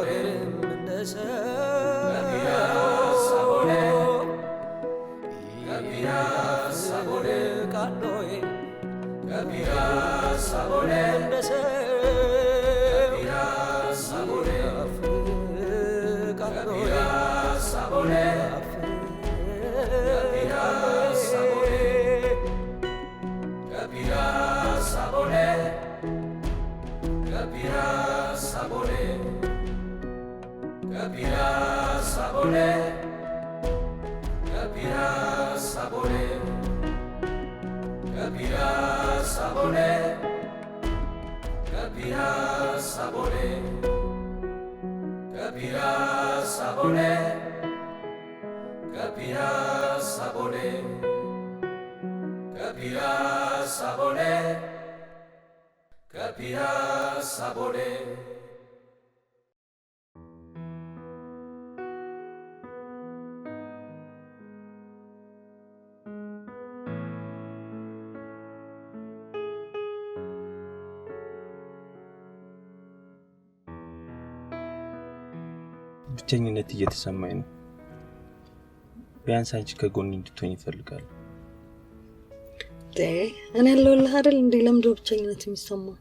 ብቸኝነት እየተሰማኝ ነው። ቢያንስ አንቺ ከጎኔ እንድትሆኝ ይፈልጋል። እኔ ያለሁልህ አይደል እንዴ? ለምንድን ነው ብቸኝነት የሚሰማው?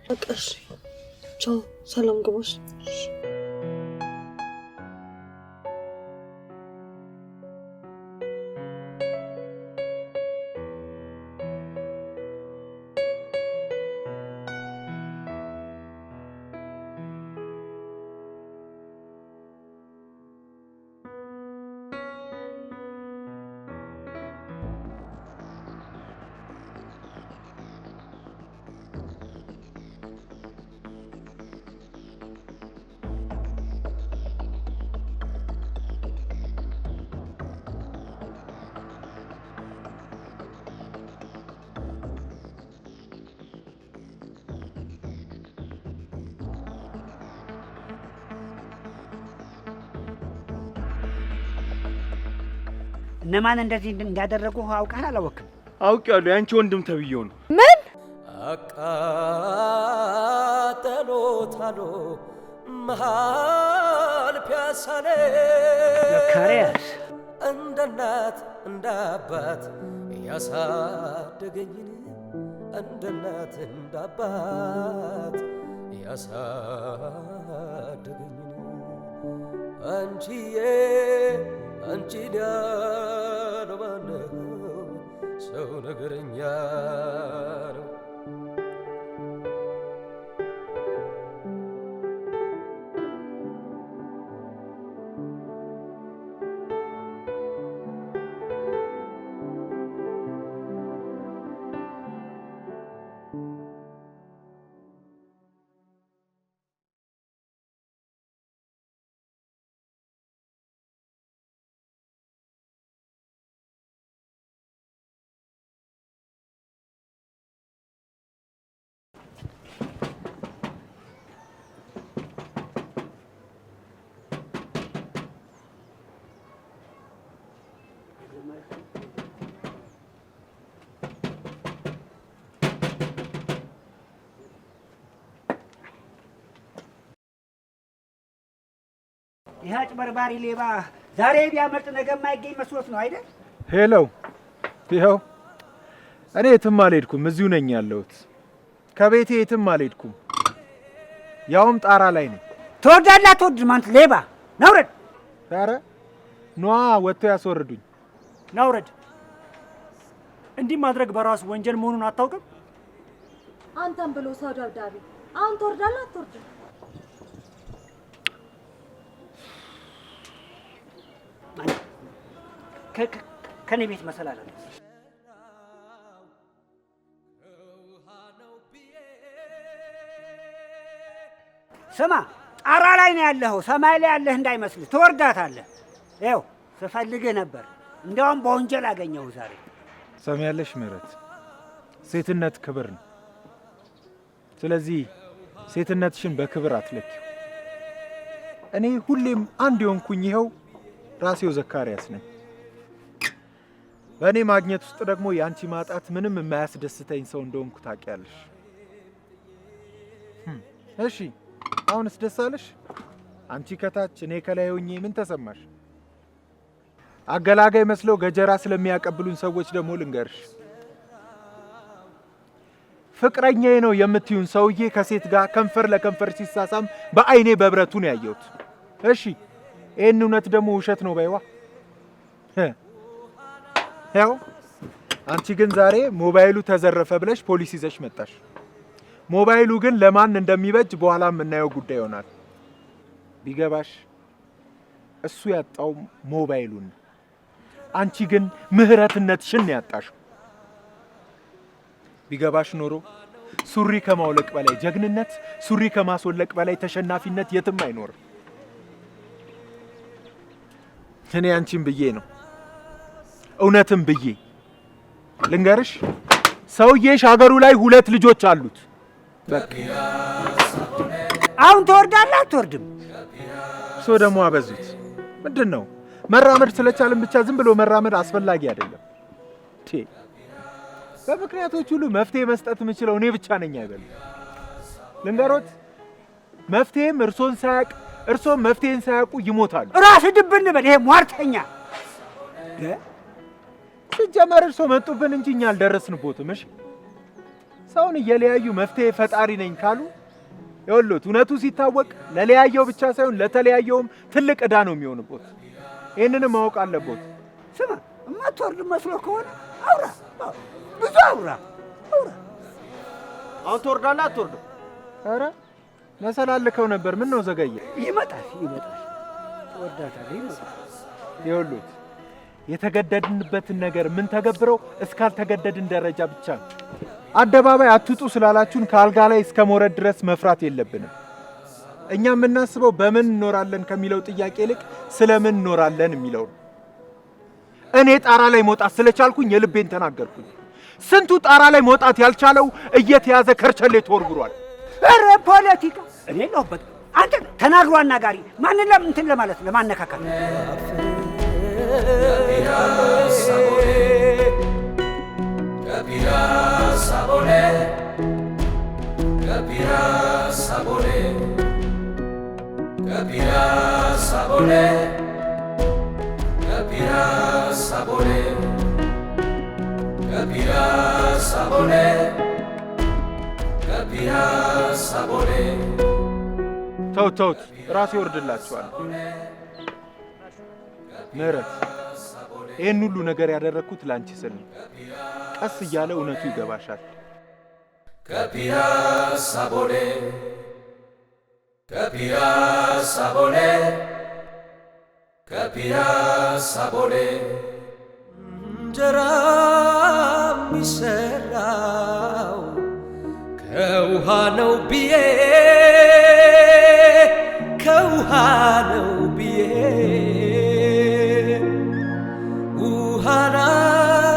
በቃ እሺ፣ ቻው፣ ሰላም ግባሽ። እነማን እንደዚህ እንዳደረጉ አውቃለህ አላወቅም? አውቄያለሁ። ያንቺ ወንድም ተብዬው ነው። ምን አቃጠሎታሎ መሃል ፒያሳ ላይ ዘካርያስ እንደ እናት እንደ አባት ያሳደገኝን እንደ እናት እንደ አባት ያሳደገኝን አንቺዬ አንቺን ያለው ማነው? ሰው ነገረኛ ነው። ይህ አጭበርባሪ ሌባ ዛሬ ቢያመልጥ ነገ የማይገኝ መስሎት ነው አይደል? ሄሎ፣ ይኸው እኔ የትም አልሄድኩም፣ እዚሁ ነኝ ያለሁት። ከቤቴ የትም አልሄድኩም፣ ያውም ጣራ ላይ ነኝ። ትወርዳለህ አትወርድም? አንተ ሌባ ናውረድ! ኧረ ነዋ፣ ወጥቶ ያስወርዱኝ። ናውረድ! እንዲህ ማድረግ በራሱ ወንጀል መሆኑን አታውቅም? አንተም ብሎ ሰው ደብዳቤ። አሁን ትወርዳለህ አትወርድም? ከኔ ቤት መሰላል አለ። ስማ፣ ጣራ ላይ ነው ያለኸው፣ ሰማይ ላይ ያለህ እንዳይመስልህ። ትወርዳታለህ። ይኸው ስፈልግህ ነበር፣ እንዲያውም በወንጀል አገኘሁ ዛሬ። ሰሚያለሽ ምህረት፣ ሴትነት ክብር ነው። ስለዚህ ሴትነትሽን በክብር አትለኪው። እኔ ሁሌም አንድ የሆንኩኝ ይኸው ራሴው ዘካርያስ ነኝ። በእኔ ማግኘት ውስጥ ደግሞ የአንቺ ማጣት ምንም የማያስደስተኝ ሰው እንደሆንኩ ታውቂያለሽ። እሺ አሁንስ ደስ አለሽ? አንቺ ከታች እኔ ከላይ ሆኜ ምን ተሰማሽ? አገላጋይ መስለው ገጀራ ስለሚያቀብሉን ሰዎች ደግሞ ልንገርሽ፣ ፍቅረኛዬ ነው የምትዩን ሰውዬ ከሴት ጋር ከንፈር ለከንፈር ሲሳሳም በአይኔ በብረቱ ነው ያየሁት። እሺ ይህን እውነት ደግሞ ውሸት ነው በይዋ። ያው አንቺ ግን ዛሬ ሞባይሉ ተዘረፈ ብለሽ ፖሊስ ይዘሽ መጣሽ። ሞባይሉ ግን ለማን እንደሚበጅ በኋላ የምናየው ጉዳይ ይሆናል። ቢገባሽ እሱ ያጣው ሞባይሉን፣ አንቺ ግን ምህረትነትሽን ያጣሽው። ቢገባሽ ኖሮ ሱሪ ከማውለቅ በላይ ጀግንነት፣ ሱሪ ከማስወለቅ በላይ ተሸናፊነት የትም አይኖርም። እኔ አንቺን ብዬ ነው እውነትም ብዬ ልንገርሽ፣ ሰውዬሽ ሀገሩ ላይ 2 ልጆች አሉት። አሁን ትወርዳለህ አትወርድም? እሱ ደግሞ አበዙት። ምንድን ነው መራመድ ስለቻልን ብቻ ዝም ብሎ መራመድ አስፈላጊ አይደለም። በምክንያቶች ሁሉ መፍትሄ መስጠት የምችለው እኔ ብቻ ነኝ አይበል። ልንገሮት፣ መፍትሄም እርሶን ሳያቅ እርሶም መፍትሄን ሳያውቁ ይሞታሉ። ራስ ድብን በል። ይሄ ሟርተኛ ሲጀመር እርሶ መጡብን እንጂ እኛ አልደረስንቦትም። እሺ ሰውን እየለያዩ መፍትሄ ፈጣሪ ነኝ ካሉ ይኸውልዎት፣ እውነቱ ሲታወቅ ለለያየው ብቻ ሳይሆን ለተለያየውም ትልቅ ዕዳ ነው የሚሆንቦት። ይህንንም ማወቅ አለቦት። ስማ፣ የማትወርድ መስሎ ከሆነ አውራ፣ ብዙ አውራ። አሁን ትወርዳለህ አትወርድም? ኧረ መሰላልከው ነበር። ምን ነው ዘገየ? ይመጣል። ትወርዳታለህ፣ ይመጣል። ይኸውልዎት፣ የተገደድንበትን ነገር ምን ተገብረው እስካልተገደድን ደረጃ ብቻ ነው። አደባባይ አትውጡ ስላላችሁን ከአልጋ ላይ እስከ መውረድ ድረስ መፍራት የለብንም። እኛ የምናስበው በምን እንኖራለን ከሚለው ጥያቄ ይልቅ ስለምን እንኖራለን የሚለው ነው። እኔ ጣራ ላይ መውጣት ስለቻልኩኝ የልቤን ተናገርኩኝ። ስንቱ ጣራ ላይ መውጣት ያልቻለው እየተያዘ ከርቸሌ ተወርውሯል። ኧረ ፖለቲካ እኔ ነውበት። አንተ ተናግሮ አናጋሪ ማንን ለምንትን ለማለት ለማነካካት ተውት፣ ራሴ ይወርድላችኋል። ምህረት፣ ይህን ሁሉ ነገር ያደረግኩት ላንቺ ስል ነው። ቀስ እያለ እውነቱ ይገባሻል። እንጀራ የሚሰራው ከውሃ ነው ብዬ ከውሃ ነው ብዬ ውሃን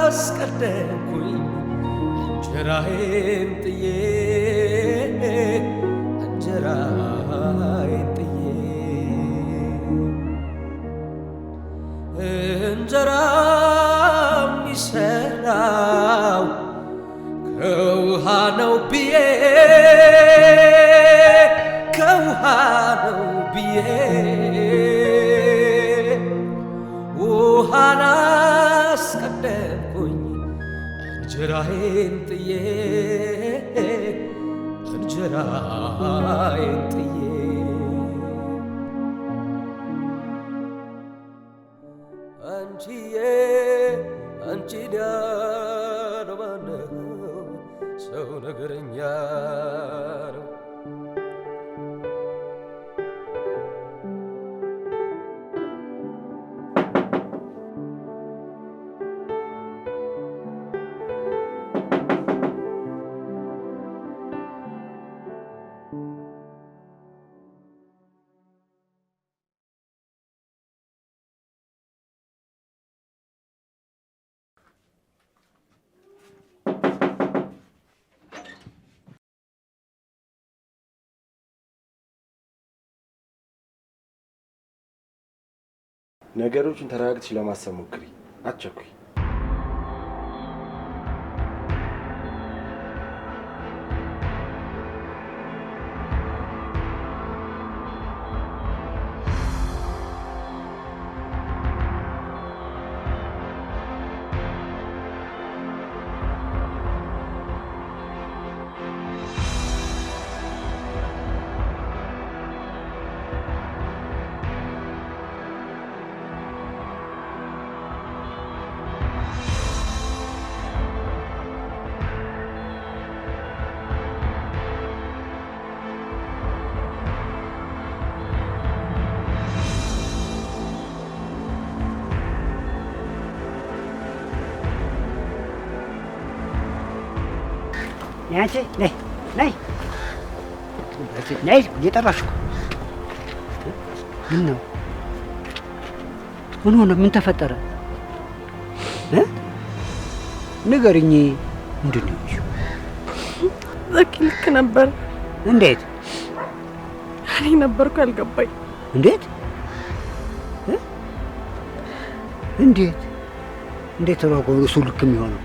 አስቀደምኩኝ እንጀራዬን ጥዬ እንጀራዬን ጥዬ እንጀራ የሚሰራው ከውሃ ነው ብዬ ከውሃ ነው ብዬ ውሃን አስቀደምኩኝ እንጀራዬን ጥዬ እንጀራዬን ጥዬ አንቺዬ አንቺ ዳነው ማነው ሰው ነገረኛ ነው። ነገሮችን ተረጋግተሽ ለማሰብ ሞክሪ፣ አትቸኩይ። ያንቺ ነይ ነይ ነይ እየጠራሽ እኮ ምን ነው? ምን ሆነ? ምን ተፈጠረ? ንገሪኝ። ምንድን ነው? ዘኪ ልክ ነበር። እንዴት? እኔ ነበርኩ ያልገባኝ። እንዴት እንዴት እንዴት ነው እሱ ልክ የሚሆነው?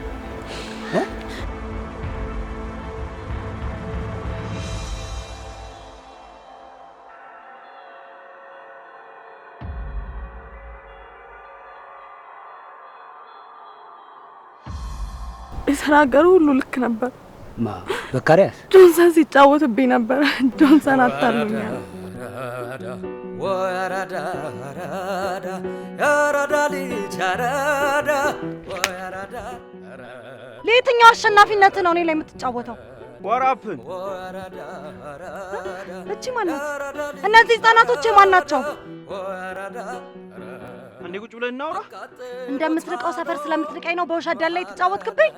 የተናገሩ ሁሉ ልክ ነበር። ዘካሪያስ ጆንሰን ሲጫወትብኝ ነበር። ጆንሰን አታሉኛል። ለየትኛው አሸናፊነት ነው እኔ ላይ የምትጫወተው? ወራፕን እቺ ማናት? እነዚህ ህጻናቶች ማን ናቸው? አንዴ ቁጭ ብለን እናውራ። እንደምትርቀው ሰፈር ስለምትርቀኝ ነው በውሻ ዳል ላይ የተጫወትክብኝ?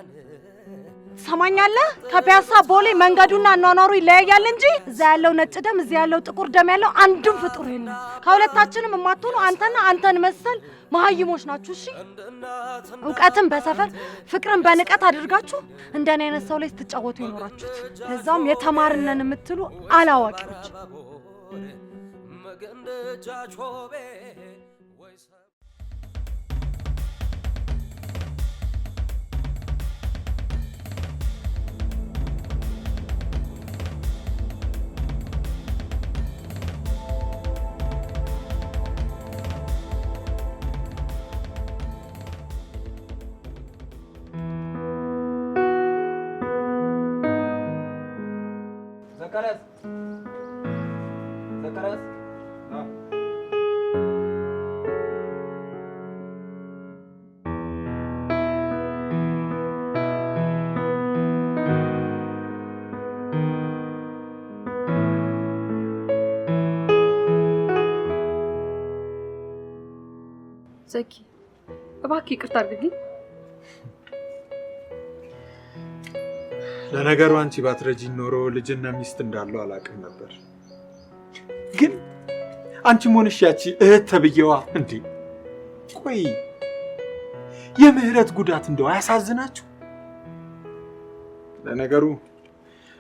ሰማኛለህ? ከፒያሳ ቦሌ መንገዱና አኗኗሩ ይለያያል እንጂ እዛ ያለው ነጭ ደም እዚህ ያለው ጥቁር ደም ያለው አንዱም ፍጡር የለም። ከሁለታችንም የማትሆኑ አንተና አንተን መሰል መሀይሞች ናችሁ። እሺ እውቀትን በሰፈር ፍቅርን በንቀት አድርጋችሁ እንደኔ አይነት ሰው ላይ ስትጫወቱ ይኖራችሁት፣ ለዛውም የተማርነን የምትሉ አላዋቂዎች። ዘካሪያስ ዘኪ እባክህ ይቅርታ አድርግልኝ። ለነገሩ አንቺ ባትረጂኝ ኖሮ ልጅና ሚስት እንዳለው አላውቅም ነበር። ግን አንቺም ሆነሽ ያቺ እህት ተብዬዋ እንዴ! ቆይ የምህረት ጉዳት እንደው አያሳዝናችሁ? ለነገሩ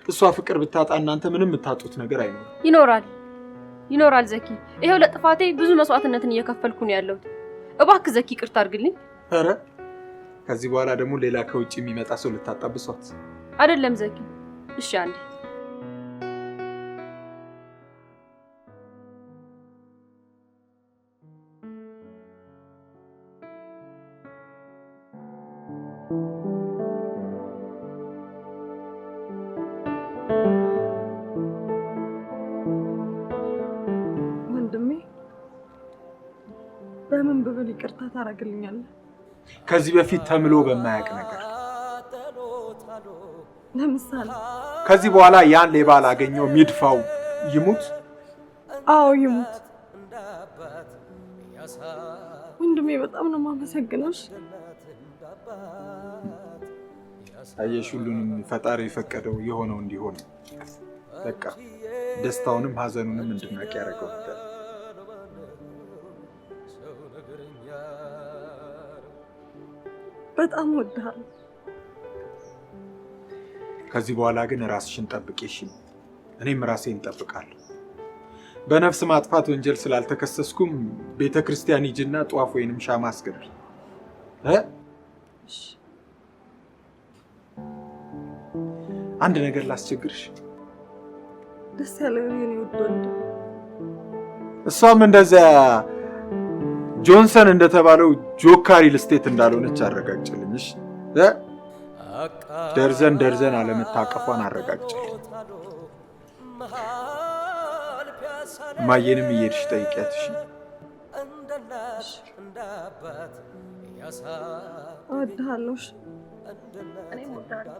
እሷ ፍቅር ብታጣ እናንተ ምንም የምታጡት ነገር አይኖርም። ይኖራል ዘኪ። ይሄው ለጥፋቴ ብዙ መስዋዕትነትን እየከፈልኩ ነው ያለሁት። እባክህ ዘኪ ይቅርታ አድርግልኝ። ኧረ ከዚህ በኋላ ደግሞ ሌላ ከውጭ የሚመጣ ሰው ልታጣብሷት አይደለም ዘኪ። እሺ አንዴ ወንድሜ፣ በምን ብብል ይቅርታ ታደርግልኛለህ? ከዚህ በፊት ተምሎ በማያውቅ ነገር ለምሳሌ ከዚህ በኋላ ያን ሌባ ላገኘው ሚድፋው ይሙት። አዎ ይሙት። ወንድሜ በጣም ነው የማመሰግነው። አየሽ፣ ሁሉንም ፈጣሪ የፈቀደው የሆነው እንዲሆን በቃ ደስታውንም ሀዘኑንም እንድናቅ ያደረገው ነገር። በጣም ወድሃለሁ። ከዚህ በኋላ ግን ራስሽን ጠብቂ እሺ? እኔም ራሴን እጠብቃለሁ። በነፍስ ማጥፋት ወንጀል ስላልተከሰስኩም ቤተክርስቲያን ሂጂና ጧፍ ወይንም ሻማ አስገቢ። አንድ ነገር ላስቸግርሽ። ደስ ያለው የኔ ውድ ወንድም። እሷም እንደዚያ ጆንሰን እንደተባለው ጆካሪ ልስቴት እንዳልሆነች አረጋግጭልኝ። ደርዘን አለመታቀፏን አረጋግጭልኝ። ማየንም እየሄድሽ ጠይቂያት እሺ? እወድሃለሁ። እኔም እወድሃለሁ።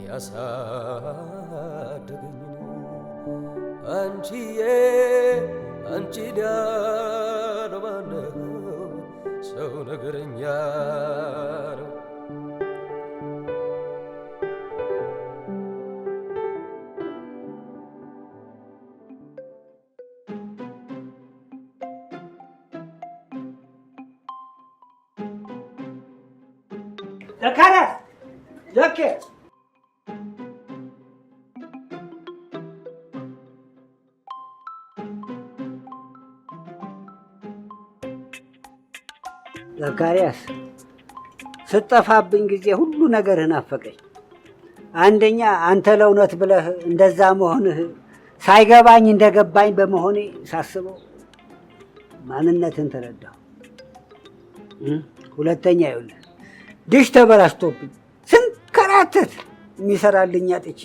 ያሳደገኝ አንቺዬ አንቺ ዳር ማነው ሰው ነገረኛ ነው። ዘካርያስ ዘኬ ዘካርያስ ስጠፋብኝ ጊዜ ሁሉ ነገርህ ናፈቀኝ። አንደኛ አንተ ለእውነት ብለህ እንደዛ መሆንህ ሳይገባኝ እንደገባኝ በመሆኔ ሳስበው ማንነትን ተረዳሁ። ሁለተኛ ይኸውልህ ድሽ ተበላሽቶብኝ ስንከራተት የሚሰራልኝ አጥቼ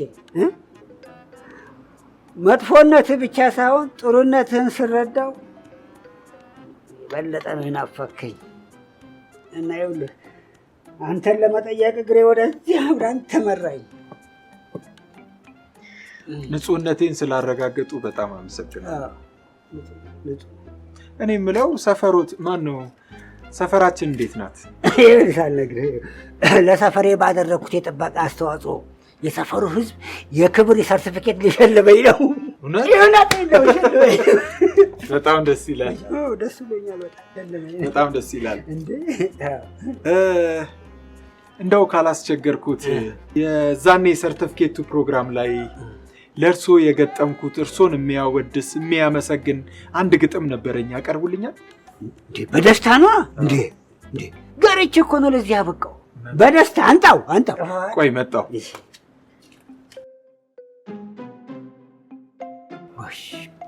መጥፎነትህ ብቻ ሳይሆን ጥሩነትህን ስረዳው የበለጠ ነው ናፈከኝ እና ይኸውልህ አንተን ለመጠየቅ እግሬ ወደዚህ አብራን ተመራኝ። ንጹህነቴን ስላረጋገጡ በጣም አመሰግናለሁ። እኔ የምለው ሰፈሮት ማን ነው? ሰፈራችን እንዴት ናት? ሳልነግርህ ለሰፈሬ ባደረግኩት የጥበቃ አስተዋጽኦ የሰፈሩ ህዝብ የክብር ሰርቲፊኬት ሊሸልመኝ ነው። በጣም ደስ ይላል። ደስ ብሎኛል። በጣም ደስ ይላል። እንደው ካላስቸገርኩት የዛኔ ሰርቲፊኬቱ ፕሮግራም ላይ ለእርሶ የገጠምኩት እርሶን የሚያወድስ የሚያመሰግን አንድ ግጥም ነበረኝ። ያቀርቡልኛል? በደስታ ነው እንዴ? ገርቼ እኮ ነው ለዚህ ያበቃው። በደስታ አንጣው። ቆይ መጣው።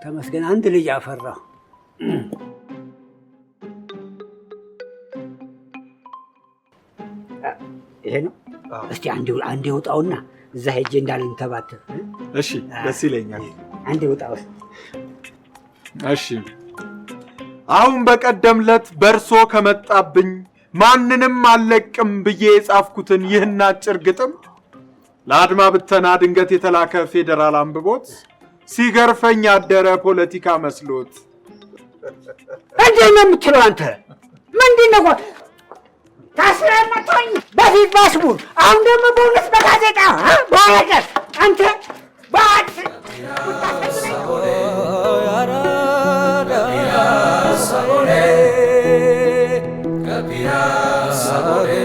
ተመስገን አንድ ልጅ አፈራሁ። ይሄ ነው። እስቲ አንዴ ውጣውና እዛ ሄጄ እንዳልንተባተብ። እሺ፣ ደስ ይለኛል። አንዴ ውጣው። እሺ። አሁን በቀደም ዕለት በእርሶ ከመጣብኝ ማንንም አልለቅም ብዬ የጻፍኩትን ይህን አጭር ግጥም ለአድማ ብተና ድንገት የተላከ ፌዴራል አንብቦት ሲገርፈኝ አደረ ፖለቲካ መስሎት። እንዴት ነው የምትለው አንተ? ምንድን ነው ታስረህ መቶኝ በፊት ባስቡር፣ አሁን ደግሞ በእውነት በጋዜጣ በወረቀት አንተ